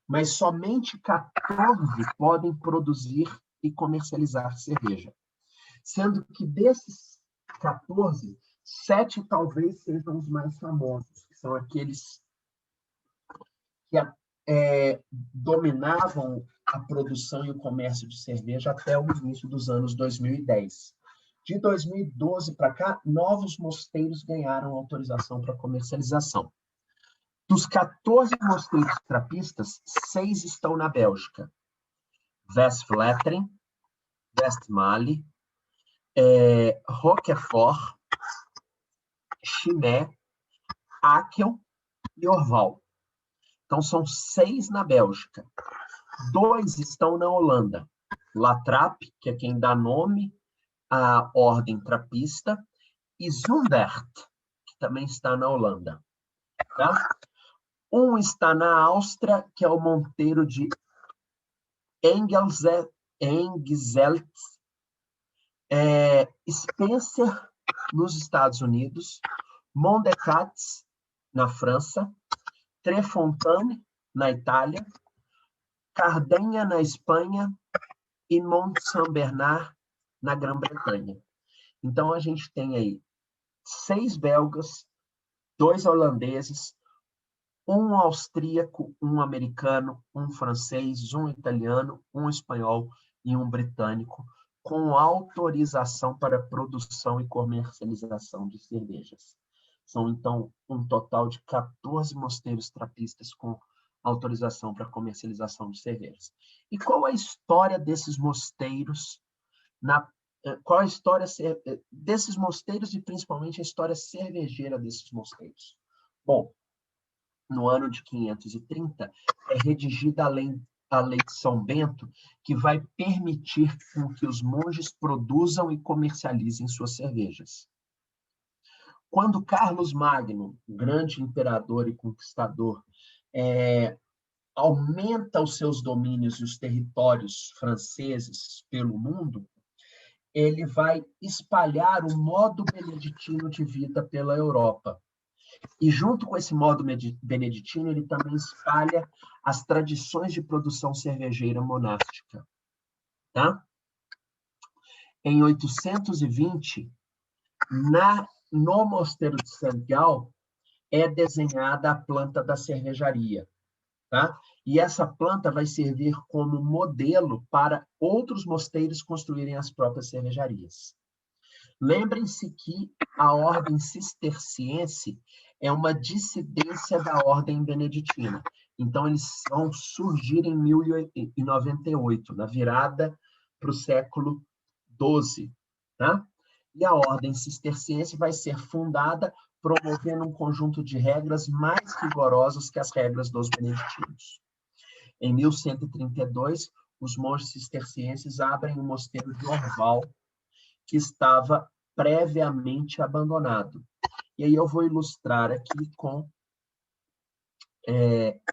Mas somente 14 podem produzir e comercializar cerveja. Sendo que desses 14, 7 talvez sejam os mais famosos, que são aqueles que dominavam a produção e o comércio de cerveja até o início dos anos 2010. De 2012 para cá, novos mosteiros ganharam autorização para comercialização. Dos 14 mosteiros trapistas, 6 estão na Bélgica. Westvleteren, Westmalle, Roquefort, Chimay, Akel e Orval. Então, são 6 na Bélgica. 2 estão na Holanda. La Trappe, que é quem dá nome à ordem trapista, e Zundert, que também está na Holanda. Tá? Um está na Áustria, que é o monteiro de Engelzelt, Spencer, nos Estados Unidos, Mondecats, na França, Trefontaine, na Itália, Cardenha, na Espanha, e Mont-Saint-Bernard, na Grã-Bretanha. Então, a gente tem aí 6 belgas, 2 holandeses, um austríaco, um americano, um francês, um italiano, um espanhol e um britânico, com autorização para produção e comercialização de cervejas. São, então, um total de 14 mosteiros trapistas com autorização para comercialização de cervejas. E qual a história desses mosteiros na qual a história desses mosteiros e principalmente a história cervejeira desses mosteiros? Bom, no ano de 530, é redigida a Lei de São Bento, que vai permitir que os monges produzam e comercializem suas cervejas. Quando Carlos Magno, grande imperador e conquistador, aumenta os seus domínios e os territórios franceses pelo mundo, ele vai espalhar o modo beneditino de vida pela Europa. E junto com esse modo beneditino, ele também espalha as tradições de produção cervejeira monástica. Tá? Em 820, no mosteiro de Saint-Gall, é desenhada a planta da cervejaria. Tá? E essa planta vai servir como modelo para outros mosteiros construírem as próprias cervejarias. Lembrem-se que a ordem cisterciense é uma dissidência da ordem beneditina. Então, eles vão surgir em 1098, na virada para o século XII. Tá? E a ordem cisterciense vai ser fundada promovendo um conjunto de regras mais rigorosas que as regras dos beneditinos. Em 1132, os monges cistercienses abrem o mosteiro de Orval, que estava previamente abandonado. E aí eu vou ilustrar aqui com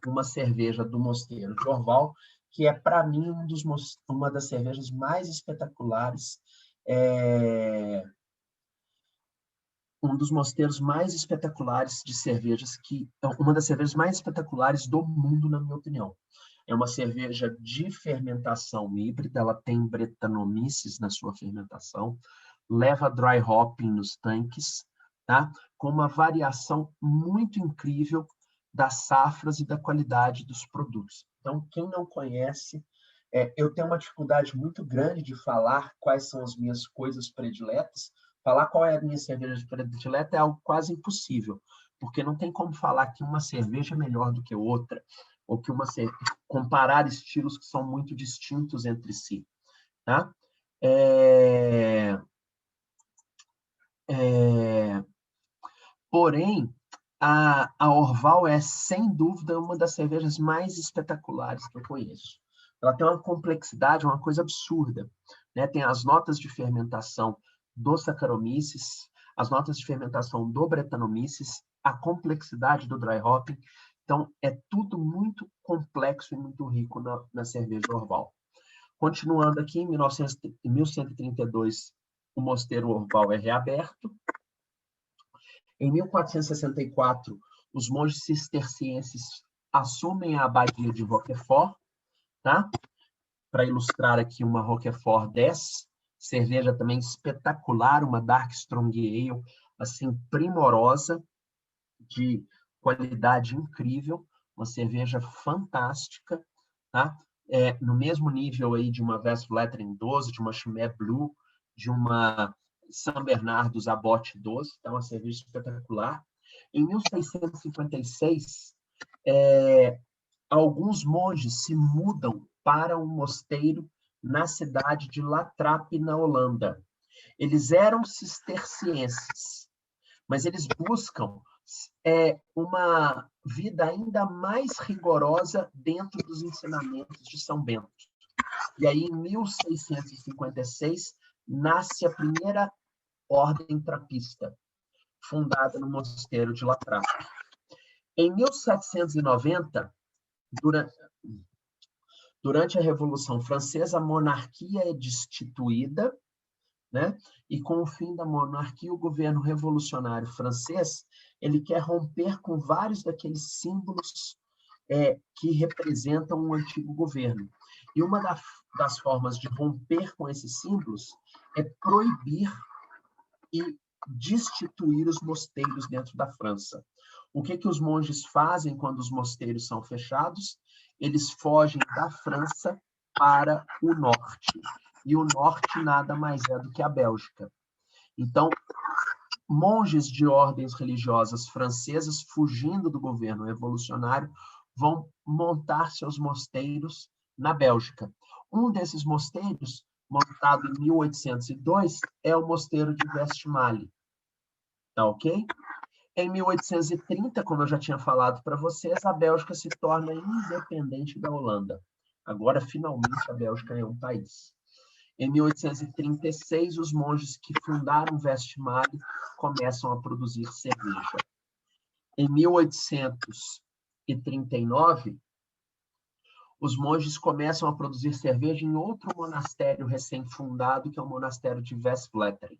uma cerveja do mosteiro de Orval, que é, para mim, uma das cervejas mais espetaculares, um dos mosteiros mais espetaculares de cervejas, uma das cervejas mais espetaculares do mundo, na minha opinião. É uma cerveja de fermentação híbrida, ela tem Brettanomyces na sua fermentação, leva dry hopping nos tanques, tá? Com uma variação muito incrível das safras e da qualidade dos produtos. Então, quem não conhece, eu tenho uma dificuldade muito grande de falar quais são as minhas coisas prediletas. Falar qual é a minha cerveja predileta é algo quase impossível, porque não tem como falar que uma cerveja é melhor do que outra, ou que comparar estilos que são muito distintos entre si. Tá? Porém, a Orval é, sem dúvida, uma das cervejas mais espetaculares que eu conheço. Ela tem uma complexidade, uma coisa absurda. Né? Tem as notas de fermentação do Saccharomyces, as notas de fermentação do Brettanomyces, a complexidade do dry hopping. Então, é tudo muito complexo e muito rico na cerveja Orval. Continuando aqui, em 1132, o mosteiro Orval é reaberto. Em 1464, os monges cistercienses assumem a abadia de Roquefort, tá? Para ilustrar aqui uma Roquefort 10, cerveja também espetacular, uma Dark Strong Ale, assim, primorosa, de qualidade incrível, uma cerveja fantástica, tá? No mesmo nível aí de uma Westvleteren 12, de uma Chimay Blue, de uma São Bernardo Zabot 12, então uma cerveja espetacular. Em 1656, alguns monges se mudam para um mosteiro na cidade de La Trappe, na Holanda. Eles eram cistercienses, mas eles buscam uma vida ainda mais rigorosa dentro dos ensinamentos de São Bento. E aí, em 1656, nasce a primeira ordem trapista, fundada no mosteiro de La Trappe. Em 1790, durante a Revolução Francesa, a monarquia é destituída, né? E com o fim da monarquia, o governo revolucionário francês ele quer romper com vários daqueles símbolos que representam um antigo governo. E uma das formas de romper com esses símbolos é proibir e destituir os mosteiros dentro da França. O que os monges fazem quando os mosteiros são fechados? Eles fogem da França para o norte. E o norte nada mais é do que a Bélgica. Então, monges de ordens religiosas francesas, fugindo do governo revolucionário, vão montar seus mosteiros na Bélgica. Um desses mosteiros montado em 1802, é o mosteiro de Westmalle. Tá ok? Em 1830, como eu já tinha falado para vocês, a Bélgica se torna independente da Holanda. Agora, finalmente, a Bélgica é um país. Em 1836, os monges que fundaram Westmalle começam a produzir cerveja. Em 1839, os monges começam a produzir cerveja em outro monastério recém-fundado, que é o monastério de Westvleteren.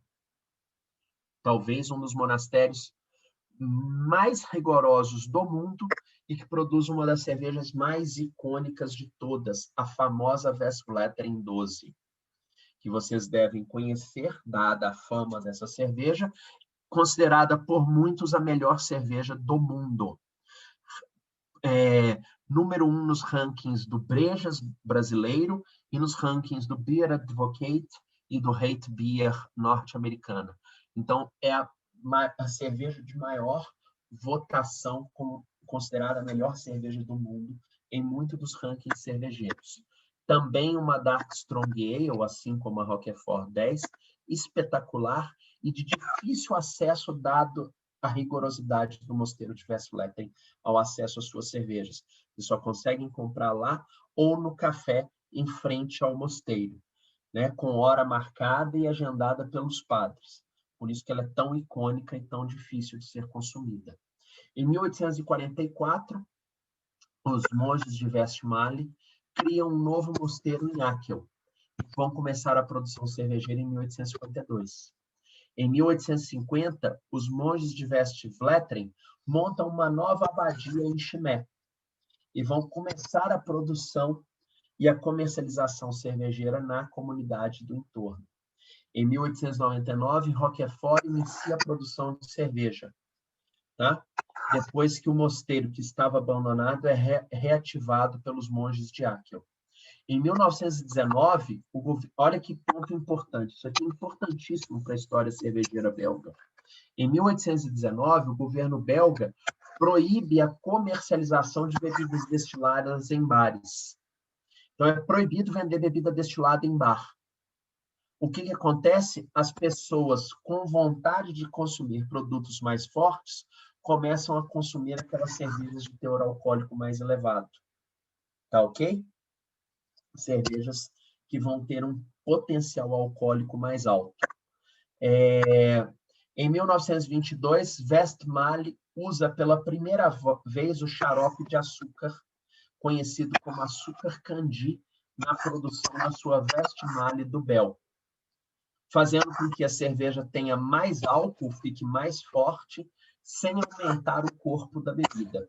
Talvez um dos monastérios mais rigorosos do mundo e que produz uma das cervejas mais icônicas de todas, a famosa Westvleteren 12, que vocês devem conhecer, dada a fama dessa cerveja, considerada por muitos a melhor cerveja do mundo. Número 1 nos rankings do Brejas brasileiro e nos rankings do Beer Advocate e do Hate Beer norte-americana. Então, é a cerveja de maior votação, considerada a melhor cerveja do mundo em muitos dos rankings cervejeiros. Também uma Dark Strong Ale, assim como a Roquefort 10, espetacular e de difícil acesso, dado a rigorosidade do mosteiro de Westvleteren ao acesso às suas cervejas. Vocês só conseguem comprar lá ou no café em frente ao mosteiro, né, com hora marcada e agendada pelos padres. Por isso que ela é tão icônica e tão difícil de ser consumida. Em 1844, os monges de Westmalle criam um novo mosteiro em Akel e vão começar a produção cervejeira em 1852. Em 1850, os monges de Westvleteren montam uma nova abadia em Chimay e vão começar a produção e a comercialização cervejeira na comunidade do entorno. Em 1899, Roquefort inicia a produção de cerveja, tá? Depois que o mosteiro que estava abandonado é reativado pelos monges de Akel. Em 1919, olha que ponto importante, isso aqui é importantíssimo para a história cervejeira belga. Em 1819, o governo belga proíbe a comercialização de bebidas destiladas em bares. Então, é proibido vender bebida destilada em bar. O que acontece? As pessoas com vontade de consumir produtos mais fortes começam a consumir aquelas cervejas de teor alcoólico mais elevado. Tá ok? Cervejas que vão ter um potencial alcoólico mais alto. Em 1922, Westmalle usa pela primeira vez o xarope de açúcar, conhecido como açúcar candi, na produção da sua Westmalle do Bel, fazendo com que a cerveja tenha mais álcool, fique mais forte, sem aumentar o corpo da bebida.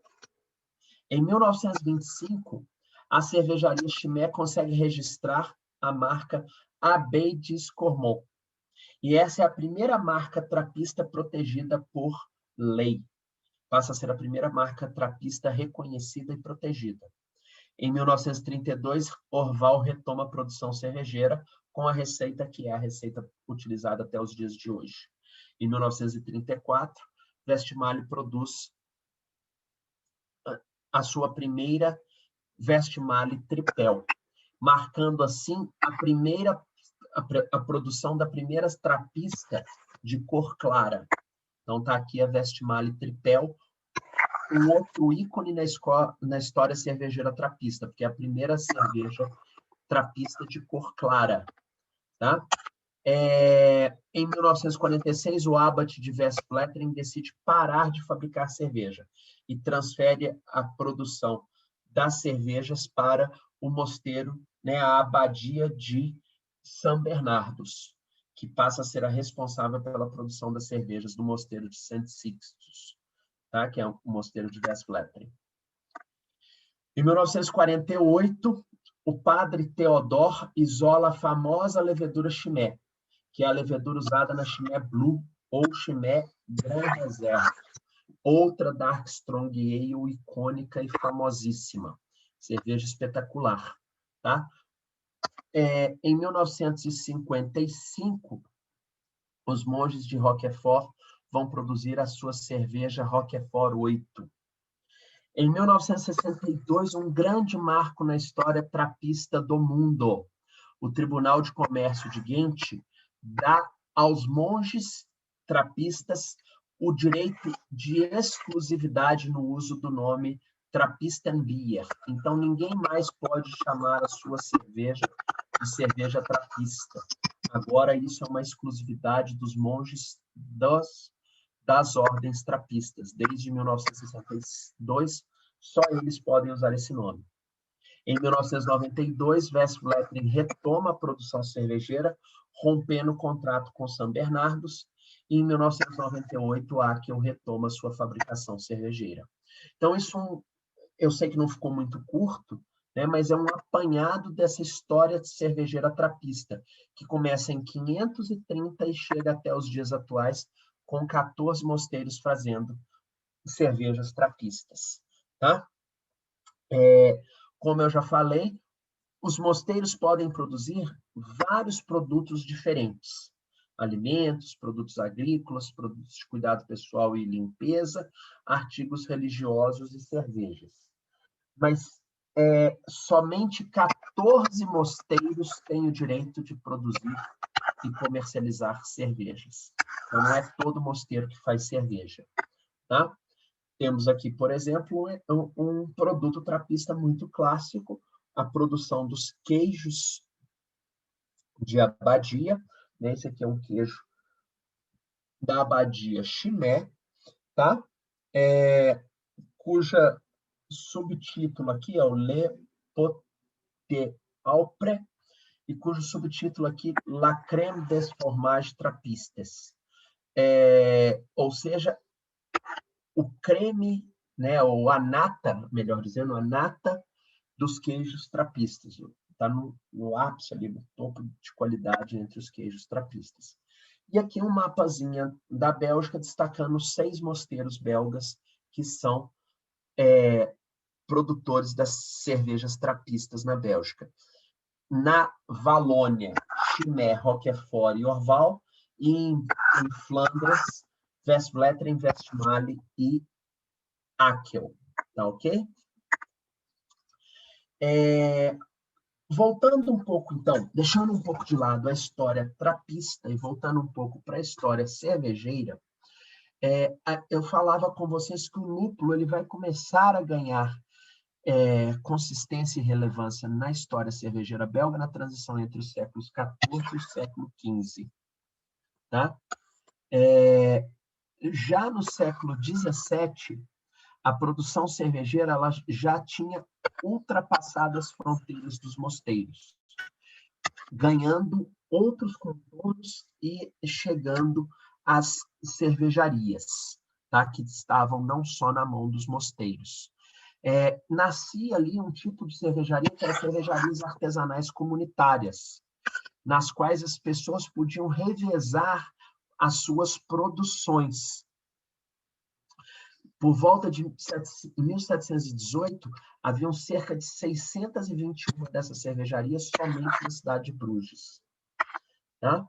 Em 1925, a cervejaria Chimay consegue registrar a marca Abeille d'Escourmont. E essa é a primeira marca trapista protegida por lei. Passa a ser a primeira marca trapista reconhecida e protegida. Em 1932, Orval retoma a produção cervejeira com a receita que é a receita utilizada até os dias de hoje. Em 1934, Westmalle produz a sua primeira Westmalle Tripel, marcando assim a produção da primeira trapista de cor clara. Então está aqui a Westmalle Tripel, um outro ícone na história cervejeira trapista, porque é a primeira cerveja trapista de cor clara. Tá? Em 1946, o abate de Westvleteren decide parar de fabricar cerveja e transfere a produção das cervejas para o mosteiro, né, a abadia de São Bernardos, que passa a ser a responsável pela produção das cervejas do mosteiro de St. Sixtus, tá? Que é o mosteiro de Westvleteren. Em 1948, o padre Theodore isola a famosa levedura Chimay, que é a levedura usada na Chimay Blue ou Chimay Grand Reserve, outra Dark Strong Ale icônica e famosíssima. Cerveja espetacular. Tá? Em 1955, os monges de Roquefort vão produzir a sua cerveja Roquefort 8. Em 1962, um grande marco na história trapista do mundo. o Tribunal de Comércio de Ghent dá aos monges trapistas o direito de exclusividade no uso do nome Trappistenbier. Então, ninguém mais pode chamar a sua cerveja de cerveja trapista. Agora, isso é uma exclusividade dos monges das ordens trapistas. Desde 1962, só eles podem usar esse nome. Em 1992, Westvleteren retoma a produção cervejeira, rompendo o contrato com São Bernardos, e em 1998, a Akel retoma sua fabricação cervejeira. Então, isso eu sei que não ficou muito curto, né, mas é um apanhado dessa história de cervejeira trapista, que começa em 530 e chega até os dias atuais, com 14 mosteiros fazendo cervejas trapistas. Tá? Como eu já falei, os mosteiros podem produzir vários produtos diferentes. Alimentos, produtos agrícolas, produtos de cuidado pessoal e limpeza, artigos religiosos e cervejas. Mas somente 14 mosteiros têm o direito de produzir e comercializar cervejas. Então, não é todo mosteiro que faz cerveja. Tá? Temos aqui, por exemplo, um produto trapista muito clássico, a produção dos queijos de abadia. Esse aqui é um queijo da abadia Chimay, tá? Cuja subtítulo aqui é o Le Pot de Alpre, e cujo subtítulo aqui, La Crème des Fromages Trapistes. Ou seja, o creme, né, ou a nata, melhor dizendo, a nata dos queijos trapistas. Está no ápice ali, no topo de qualidade entre os queijos trapistas. E aqui um mapazinho da Bélgica, destacando 6 mosteiros belgas que são produtores das cervejas trapistas na Bélgica. Na Valônia, Chimay, Roquefort e Orval, e em Flandres, Westvleteren, Westmalle e Akel. Tá ok? Voltando um pouco, então, deixando um pouco de lado a história trapista e voltando um pouco para a história cervejeira, eu falava com vocês que o lúpulo ele vai começar a ganhar consistência e relevância na história cervejeira belga na transição entre os séculos XIV e o século XV. Tá? Já no século XVII, a produção cervejeira ela já tinha ultrapassado as fronteiras dos mosteiros, ganhando outros contornos e chegando às cervejarias, tá? Que estavam não só na mão dos mosteiros. Nascia ali um tipo de cervejaria que era cervejarias artesanais comunitárias, nas quais as pessoas podiam revezar as suas produções. Por volta de 1718, haviam cerca de 621 dessas cervejarias somente na cidade de Bruges. Tá?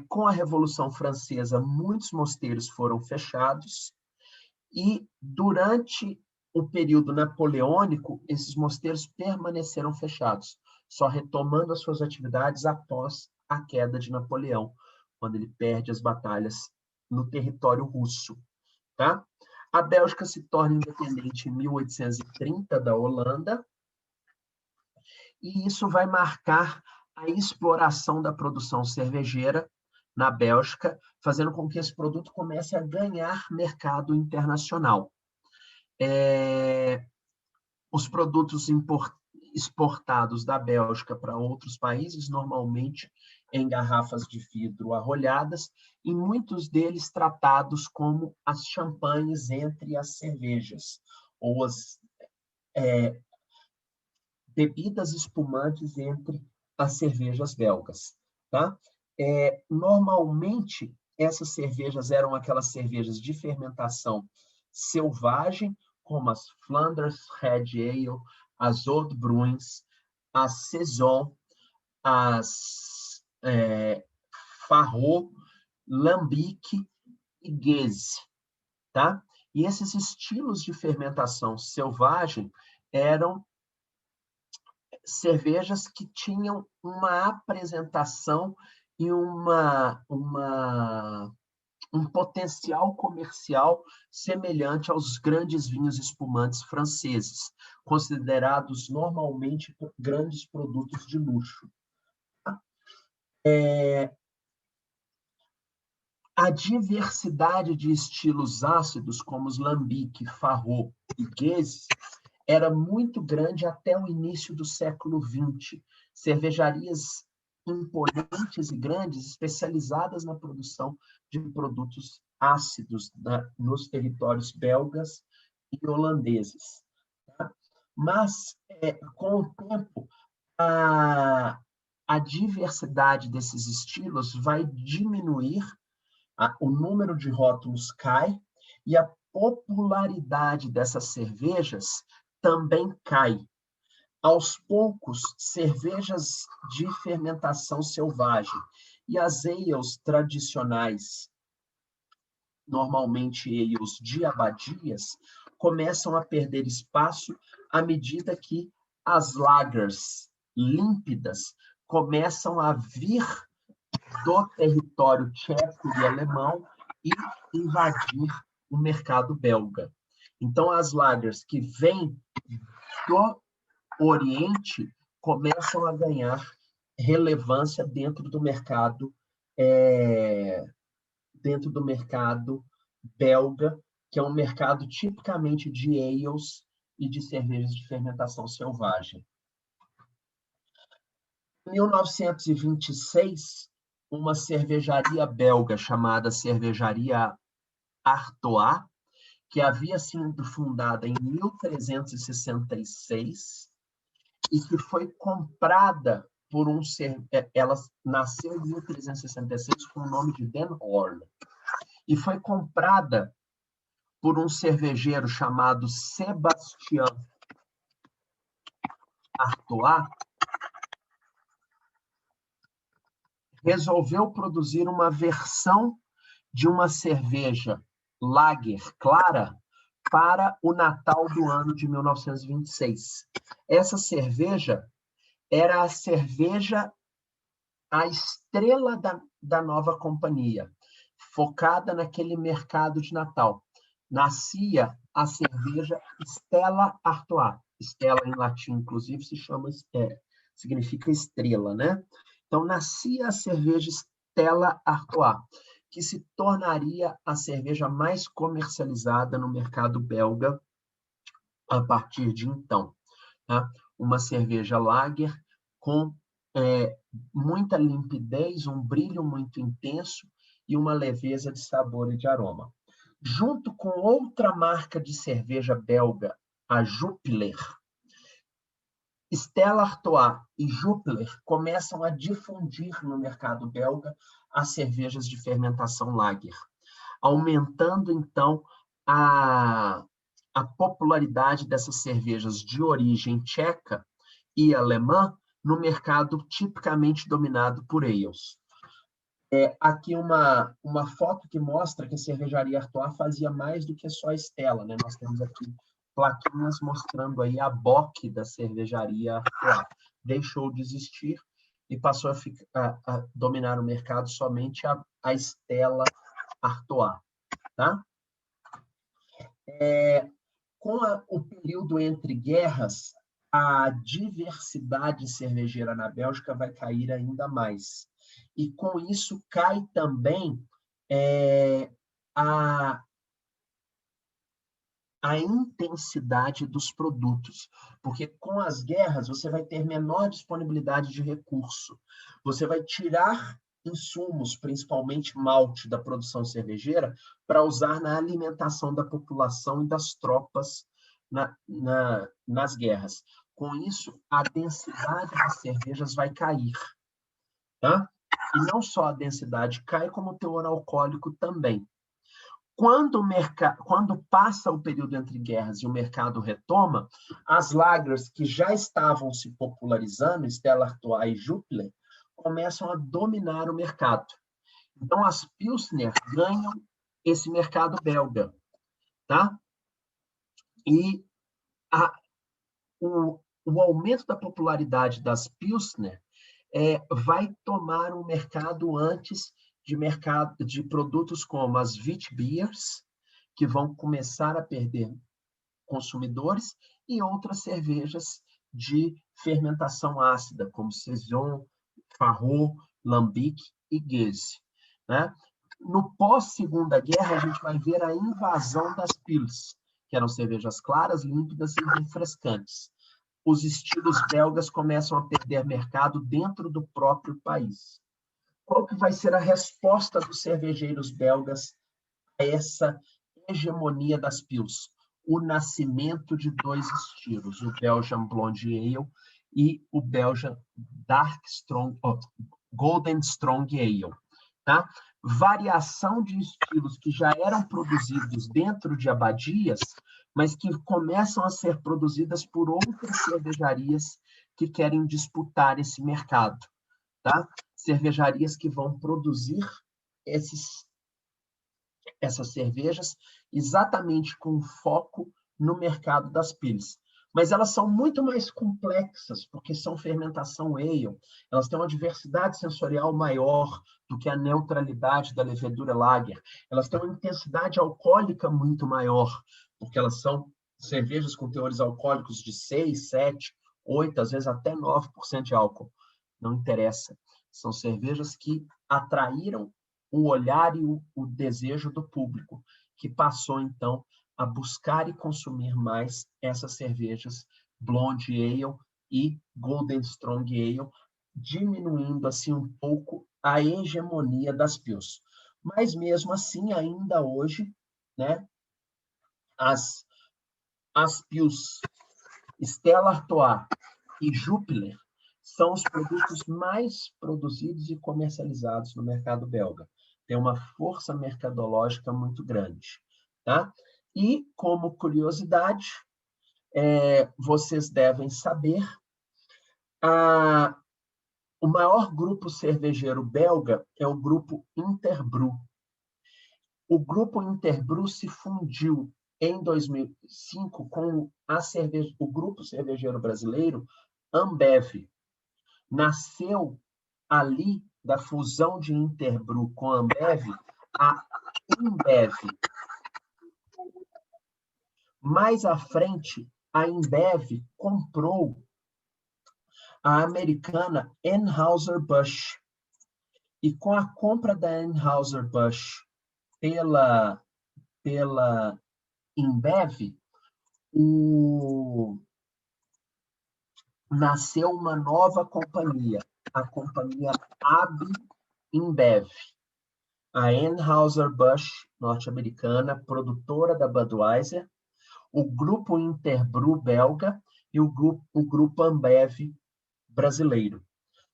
Com a Revolução Francesa, muitos mosteiros foram fechados e, durante o período napoleônico, esses mosteiros permaneceram fechados, só retomando as suas atividades após a queda de Napoleão, quando ele perde as batalhas no território russo. Tá? A Bélgica se torna independente em 1830 da Holanda, e isso vai marcar a exploração da produção cervejeira na Bélgica, fazendo com que esse produto comece a ganhar mercado internacional. Os produtos exportados da Bélgica para outros países, normalmente em garrafas de vidro arrolhadas, e muitos deles tratados como as champanhes entre as cervejas, ou as bebidas espumantes entre as cervejas belgas. Tá? Normalmente, essas cervejas eram aquelas cervejas de fermentação selvagem, como as Flanders Red Ale, as Old Bruins, as Saison, as Farro, Lambic e Gueuze. Tá? E esses estilos de fermentação selvagem eram cervejas que tinham uma apresentação e um potencial comercial semelhante aos grandes vinhos espumantes franceses, considerados normalmente grandes produtos de luxo. A diversidade de estilos ácidos, como os lambic, farro e gueuze, era muito grande até o início do século XX. Cervejarias imponentes e grandes, especializadas na produção de produtos ácidos nos territórios belgas e holandeses. Tá? Mas, com o tempo, a diversidade desses estilos vai diminuir, o número de rótulos cai e a popularidade dessas cervejas também cai. Aos poucos, cervejas de fermentação selvagem e as ales tradicionais, normalmente ales de abadias, começam a perder espaço à medida que as lagers límpidas começam a vir do território tcheco e alemão e invadir o mercado belga. Então, as lagers que vêm do Oriente começam a ganhar relevância dentro do mercado belga, que é um mercado tipicamente de ales e de cervejas de fermentação selvagem. Em 1926, uma cervejaria belga chamada Cervejaria Artois, que havia sido fundada em 1366 e que foi comprada por ela nasceu em 1366 com o nome de Den Horn e foi comprada por um cervejeiro chamado Sebastian Artois, resolveu produzir uma versão de uma cerveja lager clara para o Natal do ano de 1926. Essa cerveja era a cerveja, a estrela da nova companhia, focada naquele mercado de Natal. Nascia a cerveja Stella Artois. Stella, em latim, inclusive, significa estrela, né? Então, nascia a cerveja Stella Artois, que se tornaria a cerveja mais comercializada no mercado belga a partir de então. Tá? Uma cerveja lager com muita limpidez, um brilho muito intenso e uma leveza de sabor e de aroma. Junto com outra marca de cerveja belga, a Jupiler, Stella Artois e Jupiler começam a difundir no mercado belga as cervejas de fermentação lager, aumentando, então, a popularidade dessas cervejas de origem tcheca e alemã no mercado tipicamente dominado por ales. Aqui uma foto que mostra que a cervejaria Artois fazia mais do que só a Stella, né? Nós temos aqui plaquinhas mostrando aí a bock da cervejaria Artois. Deixou de existir e passou a dominar o mercado somente a Stella Artois. Tá? Com o período entre guerras, a diversidade cervejeira na Bélgica vai cair ainda mais. E com isso cai também a intensidade dos produtos, porque com as guerras você vai ter menor disponibilidade de recurso, você vai tirar insumos, principalmente malte, da produção cervejeira, para usar na alimentação da população e das tropas nas guerras. Com isso, a densidade das cervejas vai cair. Tá? E não só a densidade cai, como o teor alcoólico também. Quando passa o período entre guerras e o mercado retoma, as lagers que já estavam se popularizando, Stella Artois e Jupiler, começam a dominar o mercado. Então, as Pilsner ganham esse mercado belga. Tá? E o aumento da popularidade das Pilsner vai tomar um mercado antes de produtos como as Wheat Beers, que vão começar a perder consumidores, e outras cervejas de fermentação ácida, como Saison, Farro, Lambic e Gueuze, né? No pós-Segunda Guerra, a gente vai ver a invasão das Pils, que eram cervejas claras, límpidas e refrescantes. Os estilos belgas começam a perder mercado dentro do próprio país. Qual que vai ser a resposta dos cervejeiros belgas a essa hegemonia das Pils? O nascimento de dois estilos, o Belgian Blonde Ale e o Belgian Golden Strong Ale. Tá? Variação de estilos que já eram produzidos dentro de abadias, mas que começam a ser produzidas por outras cervejarias que querem disputar esse mercado. Tá? Cervejarias que vão produzir essas cervejas exatamente com foco no mercado das pils. Mas elas são muito mais complexas, porque são fermentação ale, elas têm uma diversidade sensorial maior do que a neutralidade da levedura lager, elas têm uma intensidade alcoólica muito maior, porque elas são cervejas com teores alcoólicos de 6, 7, 8, às vezes até 9% de álcool. Não interessa. São cervejas que atraíram o olhar e o desejo do público, que passou, então, a buscar e consumir mais essas cervejas Blonde Ale e Golden Strong Ale, diminuindo, assim, um pouco a hegemonia das Pils. Mas, mesmo assim, ainda hoje, né, as Pils Stella Artois e Jupiler são os produtos mais produzidos e comercializados no mercado belga. Tem uma força mercadológica muito grande. Tá? E, como curiosidade, vocês devem saber, o maior grupo cervejeiro belga é o grupo Interbrew. O grupo Interbrew se fundiu em 2005 com o grupo cervejeiro brasileiro Ambev. Nasceu ali da fusão de Interbrew com a Ambev, a Inbev. Mais à frente, a Inbev comprou a americana Anheuser-Busch. E com a compra da Anheuser-Busch pela Inbev, nasceu uma nova companhia, a companhia AB InBev. A Anheuser-Busch norte-americana, produtora da Budweiser, o grupo Interbrew belga e o grupo Ambev brasileiro.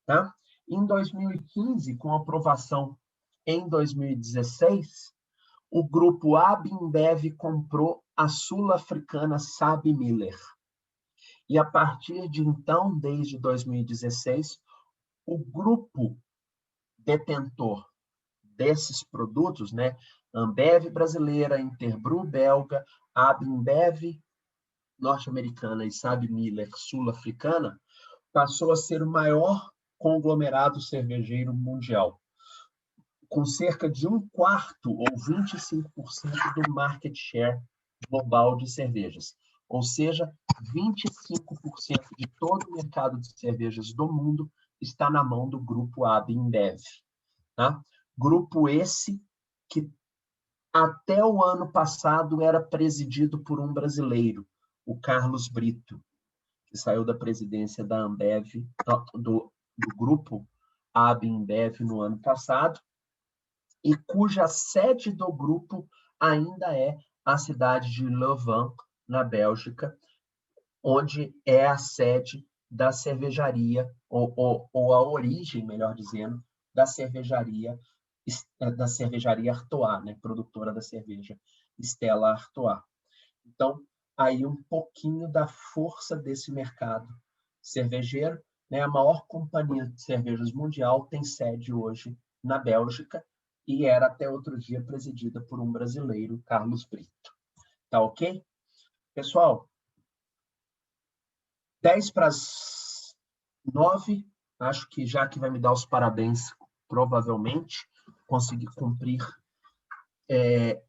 Tá? Em 2015, com aprovação em 2016, o grupo AB InBev comprou a sul-africana SABMiller. E a partir de então, desde 2016, o grupo detentor desses produtos, né, Ambev brasileira, Interbrew belga, AB InBev norte-americana e SABMiller sul-africana, passou a ser o maior conglomerado cervejeiro mundial, com cerca de 1/4 ou 25% do market share global de cervejas. Ou seja, 25% de todo o mercado de cervejas do mundo está na mão do grupo AB InBev. Tá? Grupo esse que até o ano passado era presidido por um brasileiro, o Carlos Brito, que saiu da presidência da Ambev, do grupo AB InBev no ano passado, e cuja sede do grupo ainda é a cidade de Louvain, na Bélgica, onde é a sede da cervejaria, ou a origem, melhor dizendo, da cervejaria Artois, né? Produtora da cerveja Stella Artois. Então, aí um pouquinho da força desse mercado cervejeiro, né? A maior companhia de cervejas mundial tem sede hoje na Bélgica e era até outro dia presidida por um brasileiro, Carlos Brito. Tá ok? Pessoal, 10:09, acho que já que vai me dar os parabéns, provavelmente, consegui cumprir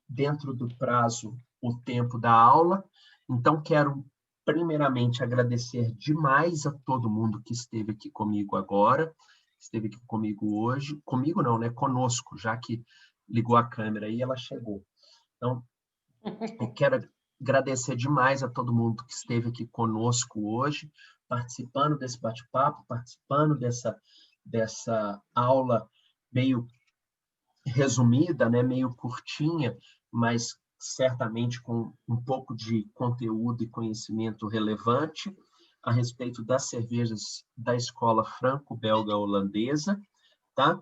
dentro do prazo o tempo da aula. Então, quero primeiramente agradecer demais a todo mundo que esteve aqui comigo agora, esteve aqui comigo hoje, comigo não, né? Conosco, já que ligou a câmera e ela chegou. Então, eu quero agradecer demais a todo mundo que esteve aqui conosco hoje, participando desse bate-papo, participando dessa aula meio resumida, né, meio curtinha, mas certamente com um pouco de conteúdo e conhecimento relevante a respeito das cervejas da escola franco-belga-holandesa, tá?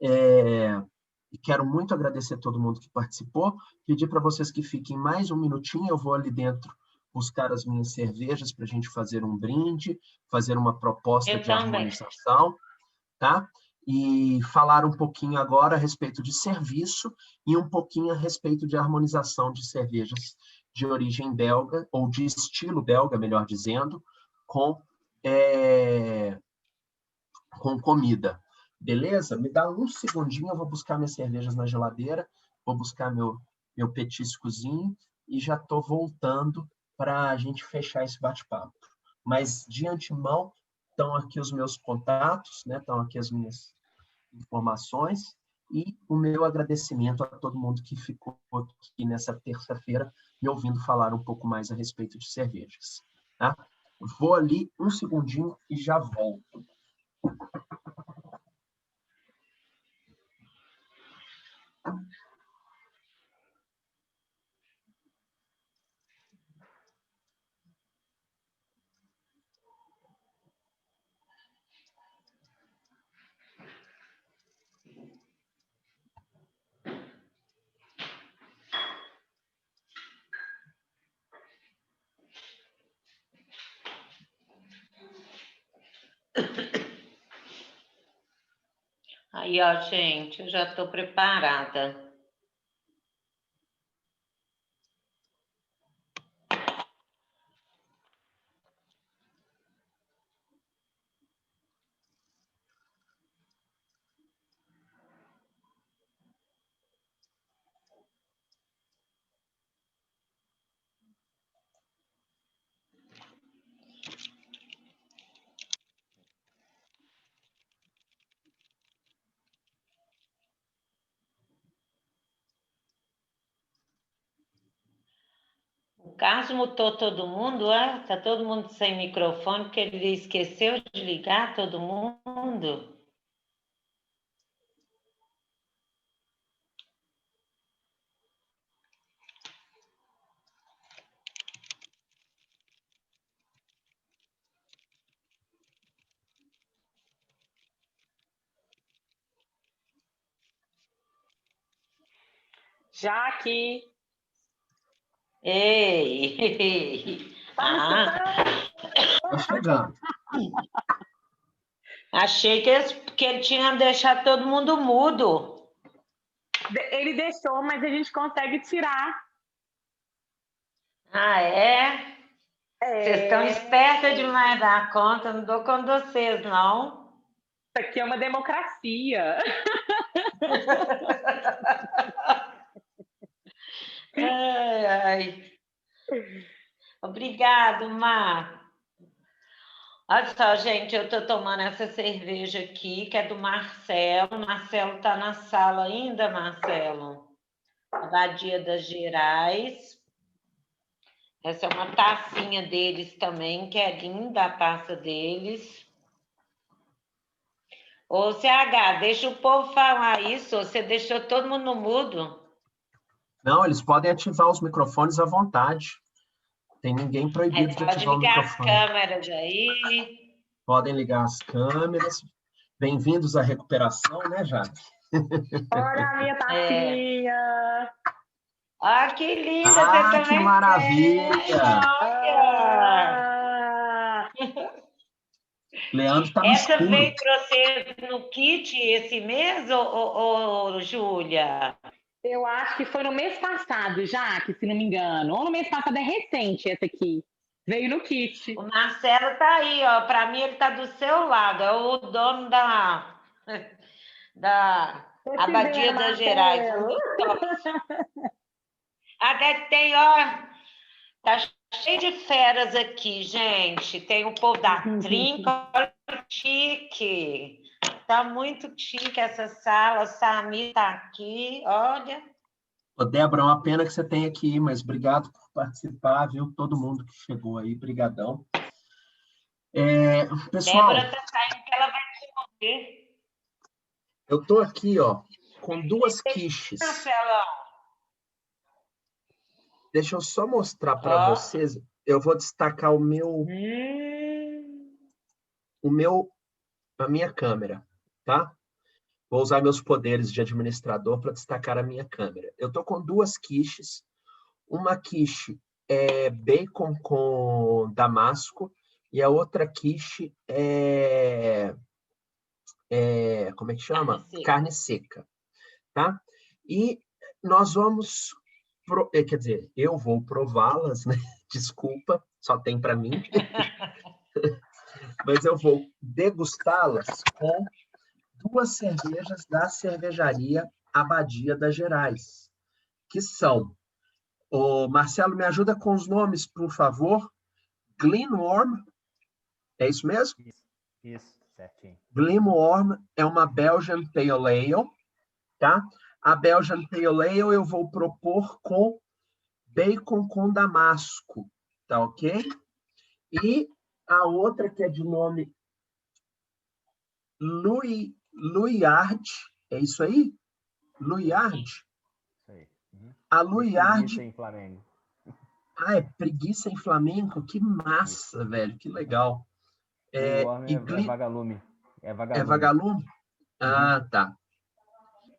E quero muito agradecer a todo mundo que participou, pedir para vocês que fiquem mais um minutinho, eu vou ali dentro buscar as minhas cervejas para a gente fazer um brinde, fazer uma proposta de harmonização, tá? E falar um pouquinho agora a respeito de serviço e um pouquinho a respeito de harmonização de cervejas de origem belga, ou de estilo belga, melhor dizendo, com comida. Beleza? Me dá um segundinho, eu vou buscar minhas cervejas na geladeira, vou buscar meu petiscozinho e já estou voltando para a gente fechar esse bate-papo. Mas, de antemão, estão aqui os meus contatos, né? Estão aqui as minhas informações e o meu agradecimento a todo mundo que ficou aqui nessa terça-feira me ouvindo falar um pouco mais a respeito de cervejas. Tá? Vou ali um segundinho e já volto. Aí, ó, gente, eu já estou preparada. O Carlos mutou todo mundo, é? Tá todo mundo sem microfone, porque ele esqueceu de ligar todo mundo. Jaque. Ei! Tô chegando. Achei que ele tinha deixado todo mundo mudo. Ele deixou, mas a gente consegue tirar. Ah, é? Vocês estão espertas demais da conta, não dou com vocês, não. Isso aqui é uma democracia. Ai, ai. Obrigado, Mar. Olha só, gente, eu estou tomando essa cerveja aqui, que é do Marcelo. Marcelo está na sala ainda, Marcelo? Abadia das Gerais. Essa é uma tacinha deles também, que é linda a taça deles. Ô, CH, deixa o povo falar isso, você deixou todo mundo no mudo. Não, eles podem ativar os microfones à vontade. Tem ninguém proibido de ativar o microfone. Pode ligar as câmeras aí. Podem ligar as câmeras. Bem-vindos à recuperação, né, Jaque? Olha a minha tacinha. Ah, que linda, você também que maravilha! Leandro está no escuro. Essa veio para você no kit esse mês, ou Júlia? Eu acho que foi no mês passado, Jaque, se não me engano. Ou no mês passado, é recente essa aqui. Veio no kit. O Marcelo tá aí, ó. Para mim, ele tá do seu lado. É o dono da Abadia das Gerais. Até tem, ó. Tá cheio de feras aqui, gente. Tem o povo da Trinca. Olha que chique. Tá muito chique essa sala. Samir tá aqui, olha. Ô, Débora, é uma pena que você tenha aqui, mas obrigado por participar, viu? Todo mundo que chegou aí, brigadão. Pessoal, Débora tá saindo que ela vai comer. eu tô aqui, ó, com duas quiches. Marcelão. Deixa eu só mostrar para Ó. vocês. Eu vou destacar a minha câmera, tá? Vou usar meus poderes de administrador para destacar a minha câmera. Eu tô com duas quiches. Uma quiche é bacon com damasco e a outra quiche como é que chama? Carne seca, tá? E nós vamos, quer dizer, eu vou prová-las, né? Desculpa, só tem para mim. Mas eu vou degustá-las com duas cervejas da cervejaria Abadia das Gerais, que são... Marcelo, me ajuda com os nomes, por favor. Glenworm, é isso mesmo? Isso, certinho. Glenworm é uma Belgian Pale Ale, tá? A Belgian Pale Ale eu vou propor com bacon com damasco, tá ok? E a outra que é de nome Luiard, é isso aí? Luiard? Isso aí. Uhum. A Luiard... Preguiça em Flamengo. Ah, é preguiça em flamenco? Que massa, velho, que legal. É vagalume. É vagalume? Ah, tá.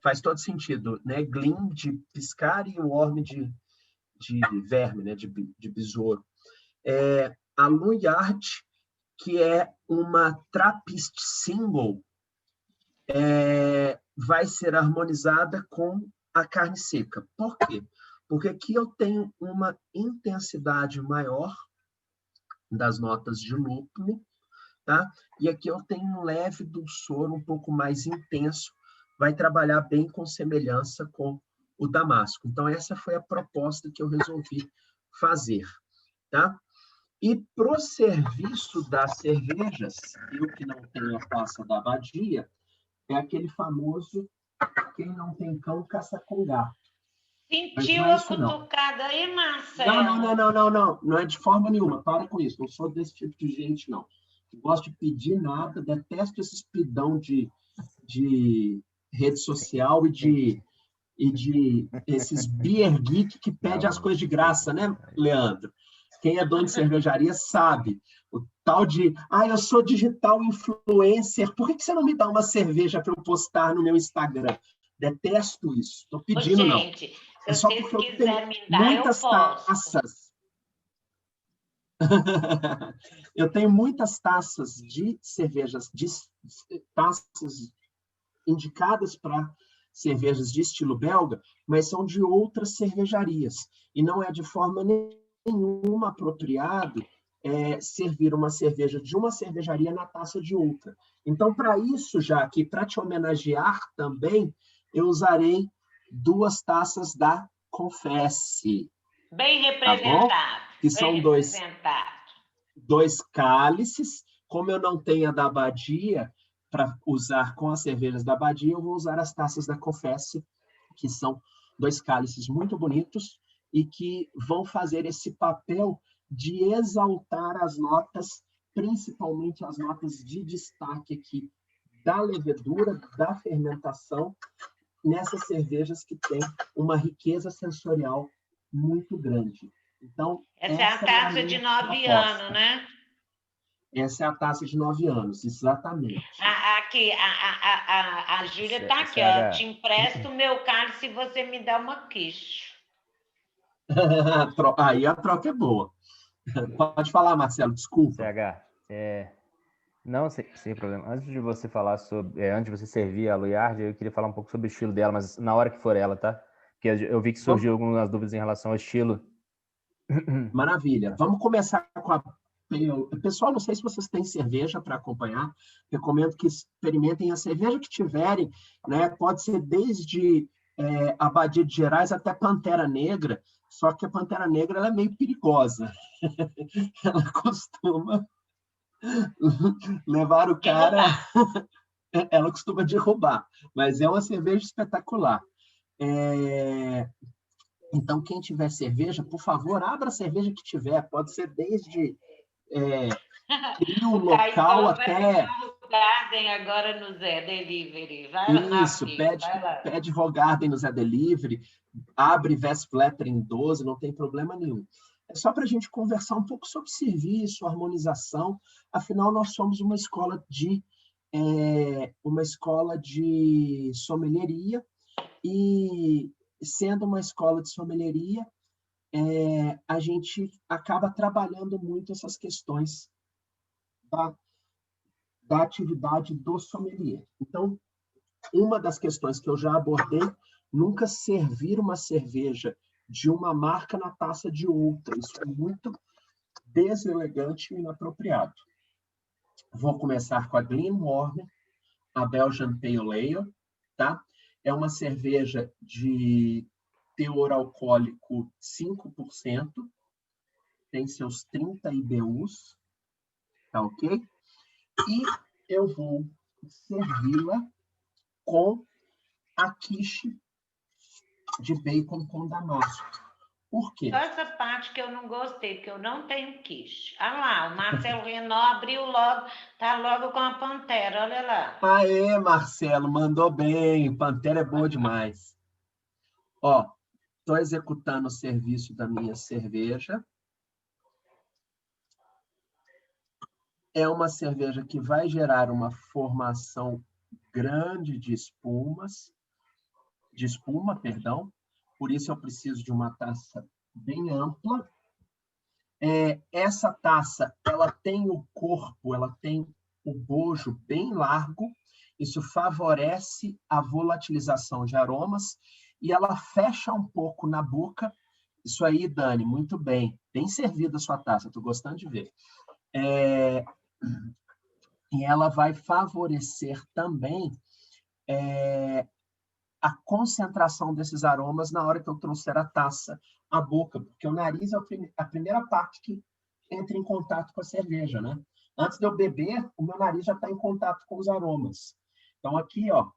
Faz todo sentido, né? Glim de piscar e o worm de verme, né? De besouro. A Luiard, que é uma Trappist Single, vai ser harmonizada com a carne seca. Por quê? Porque aqui eu tenho uma intensidade maior das notas de lúpulo, tá? E aqui eu tenho um leve dulçor um pouco mais intenso, vai trabalhar bem com semelhança com o damasco. Então, essa foi a proposta que eu resolvi fazer, tá? E para o serviço das cervejas, eu que não tenho a taça da Abadia, é aquele famoso quem não tem cão, caça com gato. Sentiu a cutucada aí, Marcelo? Não. Não é de forma nenhuma. Para com isso. Não sou desse tipo de gente, não. Não gosto de pedir nada. Detesto esses pidão de rede social e de esses beer geek que pede as coisas de graça, né, Leandro? Quem é dono de cervejaria sabe. O tal de, eu sou digital influencer, por que você não me dá uma cerveja para eu postar no meu Instagram? Detesto isso. Estou pedindo, gente, não. É só porque eu tenho muitas taças. Eu tenho muitas taças de cervejas, taças indicadas para cervejas de estilo belga, mas são de outras cervejarias. E não é de forma nenhuma apropriado servir uma cerveja de uma cervejaria na taça de outra. Então, para isso, já que para te homenagear também, eu usarei duas taças da Confesse. Bem representado. Tá, que são dois cálices. Como eu não tenho a da Abadia para usar com as cervejas da Abadia, eu vou usar as taças da Confesse, que são dois cálices muito bonitos e que vão fazer esse papel de exaltar as notas, principalmente as notas de destaque aqui da levedura, da fermentação, nessas cervejas que têm uma riqueza sensorial muito grande. Então, essa é a taça de 9 anos, né? Essa é a taça de 9 anos, exatamente. Aqui, a Júlia está aqui, ó. Te empresto o meu cálice se você me dá uma quiche. Aí a troca é boa. Pode falar, Marcelo, desculpa. CH, não, sem problema. Antes de você falar sobre... antes de você servir a Luiard, eu queria falar um pouco sobre o estilo dela, mas na hora que for ela, tá? Porque eu vi que surgiu algumas dúvidas em relação ao estilo. Maravilha. Vamos começar com a... Pessoal, não sei se vocês têm cerveja para acompanhar. Recomendo que experimentem a cerveja que tiverem, né? Pode ser desde Abadia de Gerais até Pantera Negra, só que a Pantera Negra ela é meio perigosa. Ela costuma levar o cara... Ela costuma derrubar, mas é uma cerveja espetacular. Então, quem tiver cerveja, por favor, abra a cerveja que tiver. Pode ser desde trio O Caicó local vai até... pegar o Garden agora no Zé Delivery. Vai lá, Isso, filho, vai lá. pede Vogarden no Zé Delivery, abre Westflatter em 12, não tem problema nenhum. É só para a gente conversar um pouco sobre serviço, harmonização. Afinal, nós somos uma escola de sommelieria, e sendo uma escola de sommelieria, a gente acaba trabalhando muito essas questões da atividade do sommelier. Então, uma das questões que eu já abordei, nunca servir uma cerveja de uma marca na taça de outra. Isso é muito deselegante e inapropriado. Vou começar com a Glenmorangie, a Belgian Pale Ale, tá? É uma cerveja de teor alcoólico 5%, tem seus 30 IBUs, tá ok? E eu vou servi-la com a quiche de bacon com damasco. Por quê? Só essa parte que eu não gostei, porque eu não tenho quiche. Olha lá, o Marcelo Renault abriu logo, tá logo com a Pantera, olha lá. Aê, Marcelo, mandou bem. Pantera é boa demais. Ó, estou executando o serviço da minha cerveja. É uma cerveja que vai gerar uma formação grande de espuma, perdão. Por isso eu preciso de uma taça bem ampla. Essa taça, ela tem o corpo, ela tem o bojo bem largo. Isso favorece a volatilização de aromas e ela fecha um pouco na boca. Isso aí, Dani, muito bem. Bem servida a sua taça, estou gostando de ver. E ela vai favorecer também a concentração desses aromas na hora que eu trouxer a taça à boca, porque o nariz é a primeira parte que entra em contato com a cerveja, né? Antes de eu beber, o meu nariz já está em contato com os aromas. Então, aqui, ó.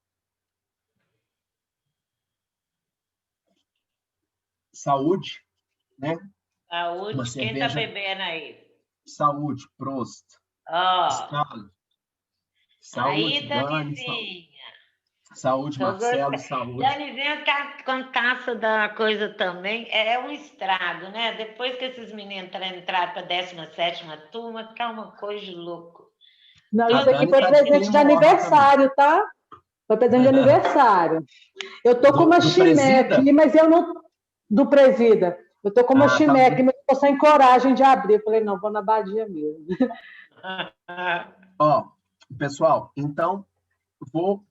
Saúde, né? Saúde, Uma quem tá cerveja... bebendo aí? Saúde, Prost. Ó, Saúde, aí, Dani. Danizinha. Saúde, Tô Marcelo. gostando. Saúde. Danizinha com taça da coisa também, é um estrago, né? Depois que esses meninos entraram para a 17ª turma, tá uma coisa de louco. Não, A isso aqui Dani foi tá de presente de Glenmorangie aniversário, tá? Foi presente de aniversário. Eu tô com uma chimé presida? aqui, mas eu não... Do presida. Eu tô com uma chimé aqui, mas eu tô sem coragem de abrir. Eu falei, não, vou na Abadia mesmo. Ó, pessoal, então, vou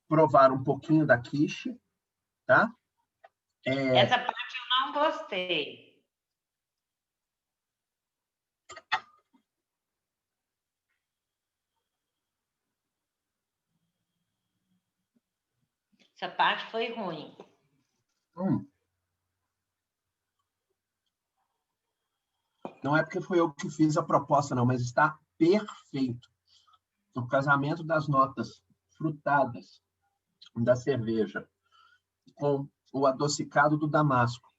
provar um pouquinho da quiche, tá? Essa parte eu não gostei. Essa parte foi ruim. Não é porque foi eu que fiz a proposta, não, mas está perfeito. O casamento das notas frutadas da cerveja com o adocicado do damasco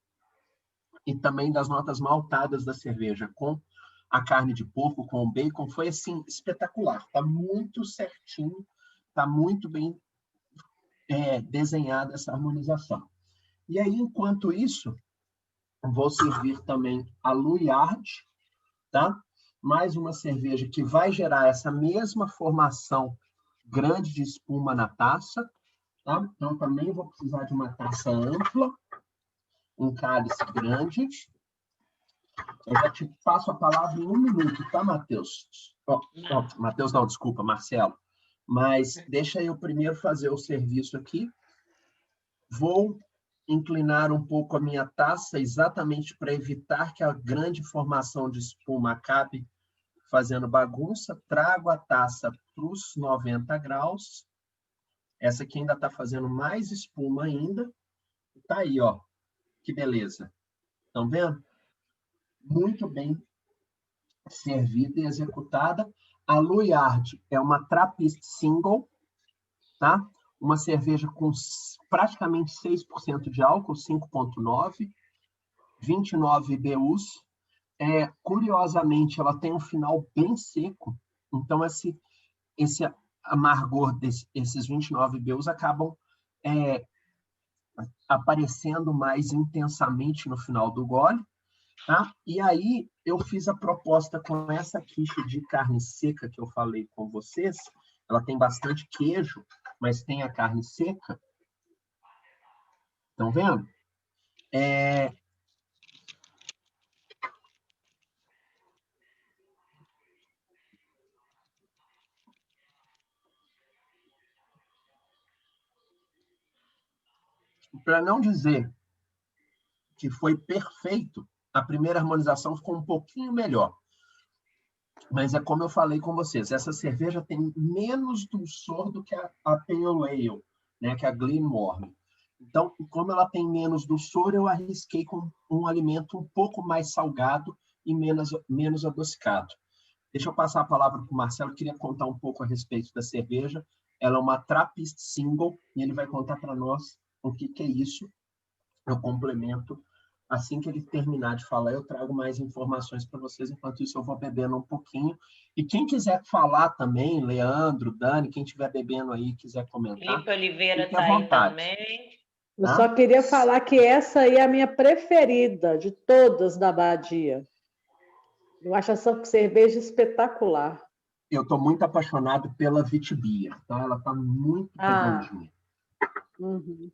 e também das notas maltadas da cerveja com a carne de porco, com o bacon, foi assim espetacular. Está muito certinho, está muito bem desenhada essa harmonização. E aí, enquanto isso, vou servir também a Luiard, tá? Mais uma cerveja que vai gerar essa mesma formação grande de espuma na taça, tá? Então, também vou precisar de uma taça ampla, um cálice grande. Eu já te passo a palavra em 1 minuto, tá, Matheus? Matheus não, desculpa, Marcelo. Mas deixa eu primeiro fazer o serviço aqui. Vou inclinar um pouco a minha taça, exatamente para evitar que a grande formação de espuma acabe fazendo bagunça. Trago a taça para os 90 graus. Essa aqui ainda está fazendo mais espuma ainda. Está aí, ó. Que beleza. Estão vendo? Muito bem servida e executada. A Luiard é uma Trappist Single, tá? Uma cerveja com praticamente 6% de álcool, 5,9, 29 IBUs. Curiosamente, ela tem um final bem seco, então esse amargor desses 29 IBUs acabam aparecendo mais intensamente no final do gole. Tá? E aí eu fiz a proposta com essa quiche de carne seca que eu falei com vocês. Ela tem bastante queijo, mas tem a carne seca. Estão vendo? Para não dizer que foi perfeito, a primeira harmonização ficou um pouquinho melhor. Mas é como eu falei com vocês, essa cerveja tem menos dulçor do que a Pale Ale, né, que é a Glenmorangie. Então, como ela tem menos dulçor, eu arrisquei com um alimento um pouco mais salgado e menos adocicado. Deixa eu passar a palavra para o Marcelo, eu queria contar um pouco a respeito da cerveja. Ela é uma Trappist Single, e ele vai contar para nós o que é isso. Eu complemento. Assim que ele terminar de falar, eu trago mais informações para vocês. Enquanto isso, eu vou bebendo um pouquinho. E quem quiser falar também, Leandro, Dani, quem estiver bebendo aí, quiser comentar, Felipe Oliveira fique à está aí vontade. também. Eu Tá? só queria falar que essa aí é a minha preferida de todas da Abadia. Eu acho essa cerveja espetacular. Eu estou muito apaixonado pela Vitibia. Tá? Ela está muito redondinha.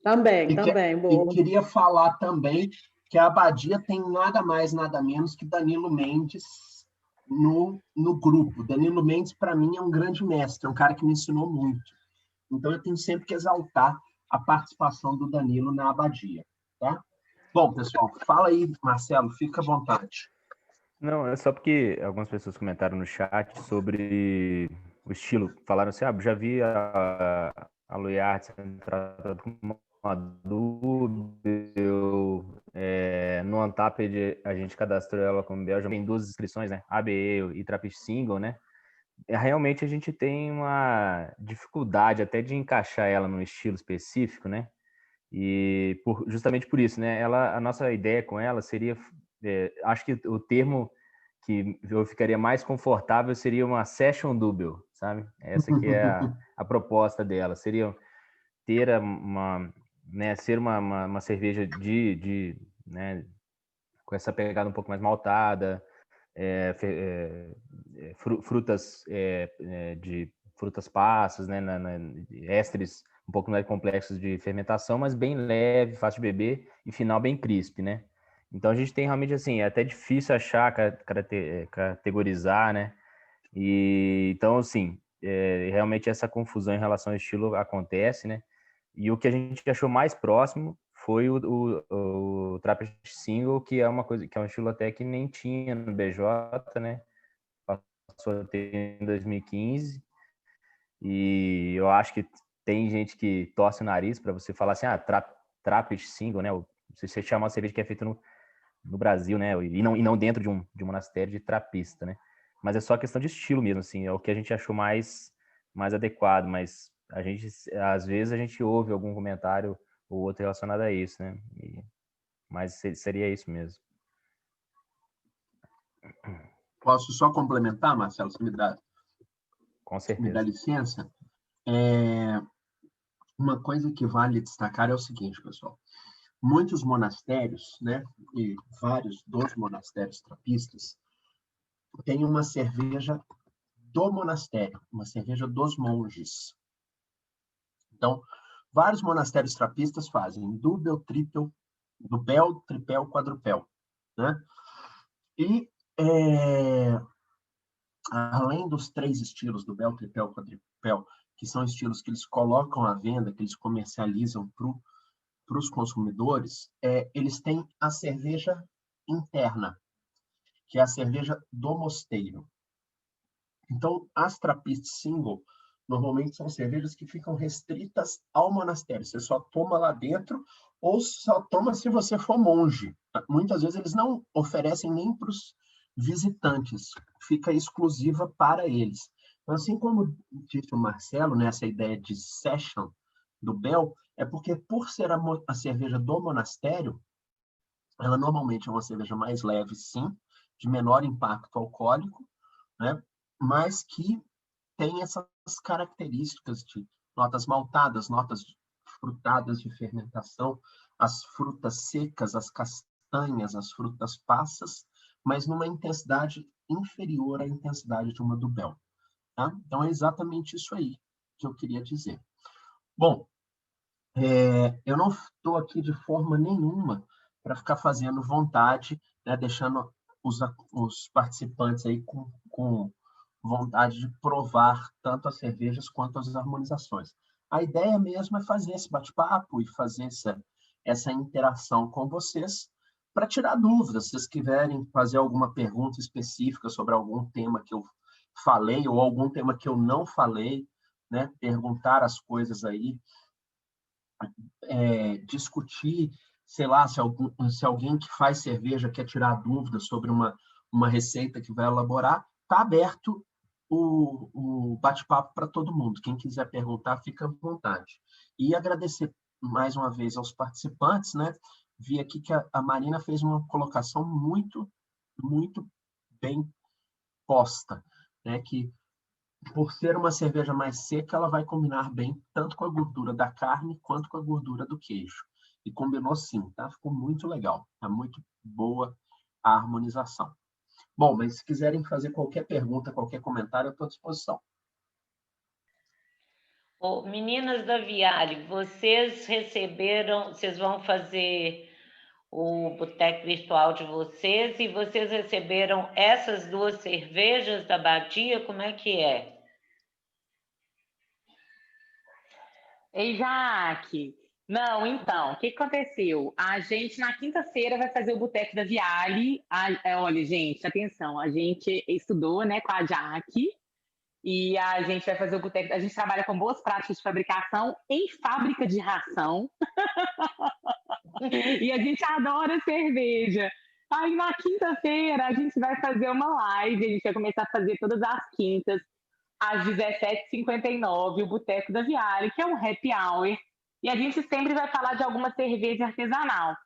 Também, E boa. queria falar também que a Abadia tem nada mais, nada menos que Danilo Mendes no grupo. Danilo Mendes, para mim, é um grande mestre, é um cara que me ensinou muito. Então, eu tenho sempre que exaltar a participação do Danilo na Abadia. Tá? Bom, pessoal, fala aí, Marcelo, fica à vontade. Não, é só porque algumas pessoas comentaram no chat sobre o estilo. Falaram assim, já vi a Luiard sendo tratada como uma dúbio. No Untapped, a gente cadastrou ela como Belgium. Tem 2 inscrições, né? ABE e Trappist Single, né? Realmente a gente tem uma dificuldade até de encaixar ela num estilo específico, né? E justamente por isso, né? A nossa ideia com ela seria, acho que o termo que eu ficaria mais confortável seria uma session double, sabe? Essa que é a proposta dela, seria ter ser uma cerveja né, com essa pegada um pouco mais maltada, frutas de frutas passas, né, ésteres um pouco mais complexos de fermentação, mas bem leve, fácil de beber e final bem crisp, né? Então a gente tem realmente assim, é até difícil achar, categorizar, né? E então assim, realmente essa confusão em relação ao estilo acontece, né? E o que a gente achou mais próximo foi o Trappist Single, que é uma coisa, que é um estilo até que nem tinha no BJ, né? Passou a ter em 2015. E eu acho que tem gente que torce o nariz para você falar assim, Trappist Single, né? Você chama uma cerveja que é feita no Brasil, né? E não dentro de um monastério de trapista, né? Mas é só questão de estilo mesmo, assim. É o que a gente achou mais adequado, mas às vezes a gente ouve algum comentário ou outro relacionado a isso, né? Mas seria isso mesmo. Posso só complementar, Marcelo? Você Com certeza. me dá licença? Uma coisa que vale destacar é o seguinte, pessoal. Muitos monastérios, né, e vários dos monastérios trapistas, têm uma cerveja do monastério, uma cerveja dos monges. Então, vários monastérios trapistas fazem dubel, tripel, dubel, tripel, quadrupel, né? E além dos 3 estilos, dubel, tripel, quadrupel, que são estilos que eles colocam à venda, que eles comercializam para o para os consumidores, eles têm a cerveja interna, que é a cerveja do mosteiro. Então, as Trappist Single normalmente são cervejas que ficam restritas ao monastério. Você só toma lá dentro ou só toma se você for monge. Muitas vezes eles não oferecem nem para os visitantes, fica exclusiva para eles. Então, assim como disse o Marcelo, nessa ideia de session do Bel, é porque por ser a cerveja do monastério, ela normalmente é uma cerveja mais leve, sim, de menor impacto alcoólico, né? Mas que tem essas características de notas maltadas, notas frutadas de fermentação, as frutas secas, as castanhas, as frutas passas, mas numa intensidade inferior à intensidade de uma do Bel. Tá? Então, é exatamente isso aí que eu queria dizer. Bom, eu não estou aqui de forma nenhuma para ficar fazendo vontade, né, deixando os participantes aí com vontade de provar tanto as cervejas quanto as harmonizações. A ideia mesmo é fazer esse bate-papo e fazer essa interação com vocês para tirar dúvidas. Se vocês quiserem fazer alguma pergunta específica sobre algum tema que eu falei ou algum tema que eu não falei, né, perguntar as coisas aí, discutir, sei lá, se alguém que faz cerveja quer tirar dúvidas sobre uma receita que vai elaborar, está aberto o bate-papo para todo mundo. Quem quiser perguntar, fica à vontade. E agradecer mais uma vez aos participantes, né? Vi aqui que a Marina fez uma colocação muito, muito bem posta, né? Que por ser uma cerveja mais seca, ela vai combinar bem tanto com a gordura da carne quanto com a gordura do queijo. E combinou sim, tá? Ficou muito legal. Tá muito boa a harmonização. Bom, mas se quiserem fazer qualquer pergunta, qualquer comentário, eu estou à disposição. Ô, meninas da Viale, vocês vão fazer o boteco virtual de vocês e vocês receberam essas 2 cervejas da Abadia? Como é que é? Ei, Jaque. Não, então, o que aconteceu? A gente, na quinta-feira, vai fazer o Boteco da Viale. Olha, gente, atenção, a gente estudou, né, com a Jaque e a gente vai fazer o Boteco. A gente trabalha com boas práticas de fabricação em fábrica de ração. E a gente adora cerveja. Aí, na quinta-feira, a gente vai fazer uma live. A gente vai começar a fazer todas as quintas, às 17h59, o Boteco da Viale, que é um happy hour. E a gente sempre vai falar de alguma cerveja artesanal,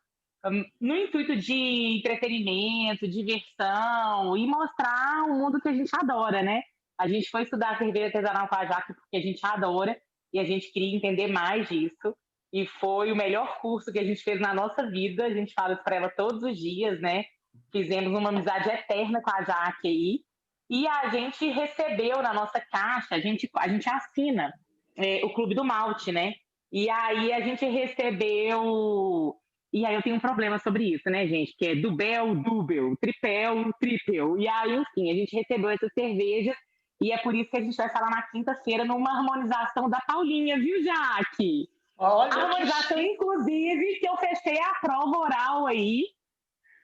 no intuito de entretenimento, diversão e mostrar o mundo que a gente adora, né? A gente foi estudar cerveja artesanal com a Jaque porque a gente adora e a gente queria entender mais disso. E foi o melhor curso que a gente fez na nossa vida. A gente fala isso para ela todos os dias, né? Fizemos uma amizade eterna com a Jaque aí. E a gente recebeu na nossa caixa, a gente assina o Clube do Malte, né? E aí a gente recebeu... E aí eu tenho um problema sobre isso, né, gente? Que é Dubel, Dubel, Tripel, Tripel. E aí, enfim, a gente recebeu essa cerveja e é por isso que a gente vai falar na quinta-feira numa harmonização da Paulinha, viu, Jaque? Olha, a harmonização, inclusive, que eu fechei a prova oral aí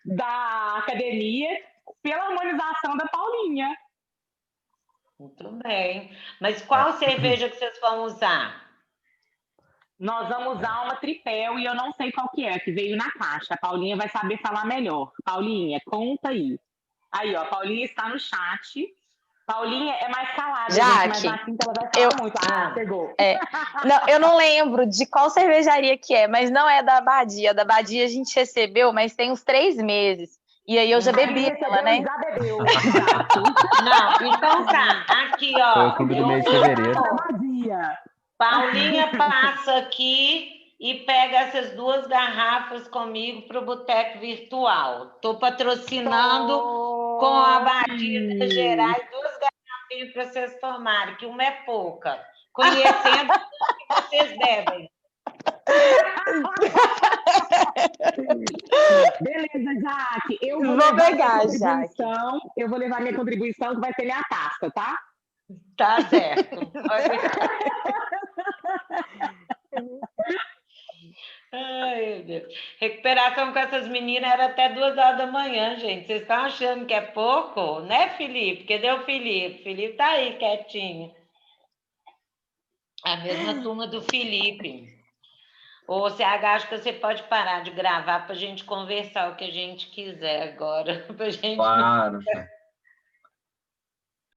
da academia pela harmonização da Paulinha. muito bem. Mas qual cerveja que vocês vão usar? Nós vamos usar uma Tripel e eu não sei qual que veio na caixa. A Paulinha vai saber falar melhor. Paulinha, conta aí. Aí, ó, a Paulinha está no chat. Paulinha é mais calada, gente, mas na quinta ela vai falar muito. Pegou. Não, eu não lembro de qual cervejaria que é, mas não é da Abadia. Da Abadia a gente recebeu, mas tem uns 3 meses. E aí eu já bebi ela, né? Já bebeu. Não, então tá. Aqui, ó. Foi o clube do mês de fevereiro. Paulinha passa aqui e pega essas 2 garrafas comigo para o Boteco Virtual. Estou patrocinando com a Abadia Minas Gerais 2 garrafinhas para vocês tomarem, que uma é pouca. Conhecendo o que vocês bebem. Beleza, Jaque. Eu vou Vou pegar, Jaque. Eu vou levar minha contribuição, que vai ser minha taça, tá? Tá certo. Ai, Deus. Recuperação com essas meninas era até 2 horas da manhã, gente. Vocês estão achando que é pouco? Né, Felipe? Cadê o Felipe? Felipe tá aí, quietinho. A mesma turma do Felipe. Ô, CH, acho que você pode parar de gravar para a gente conversar o que a gente quiser agora. Pra gente Claro, Fê.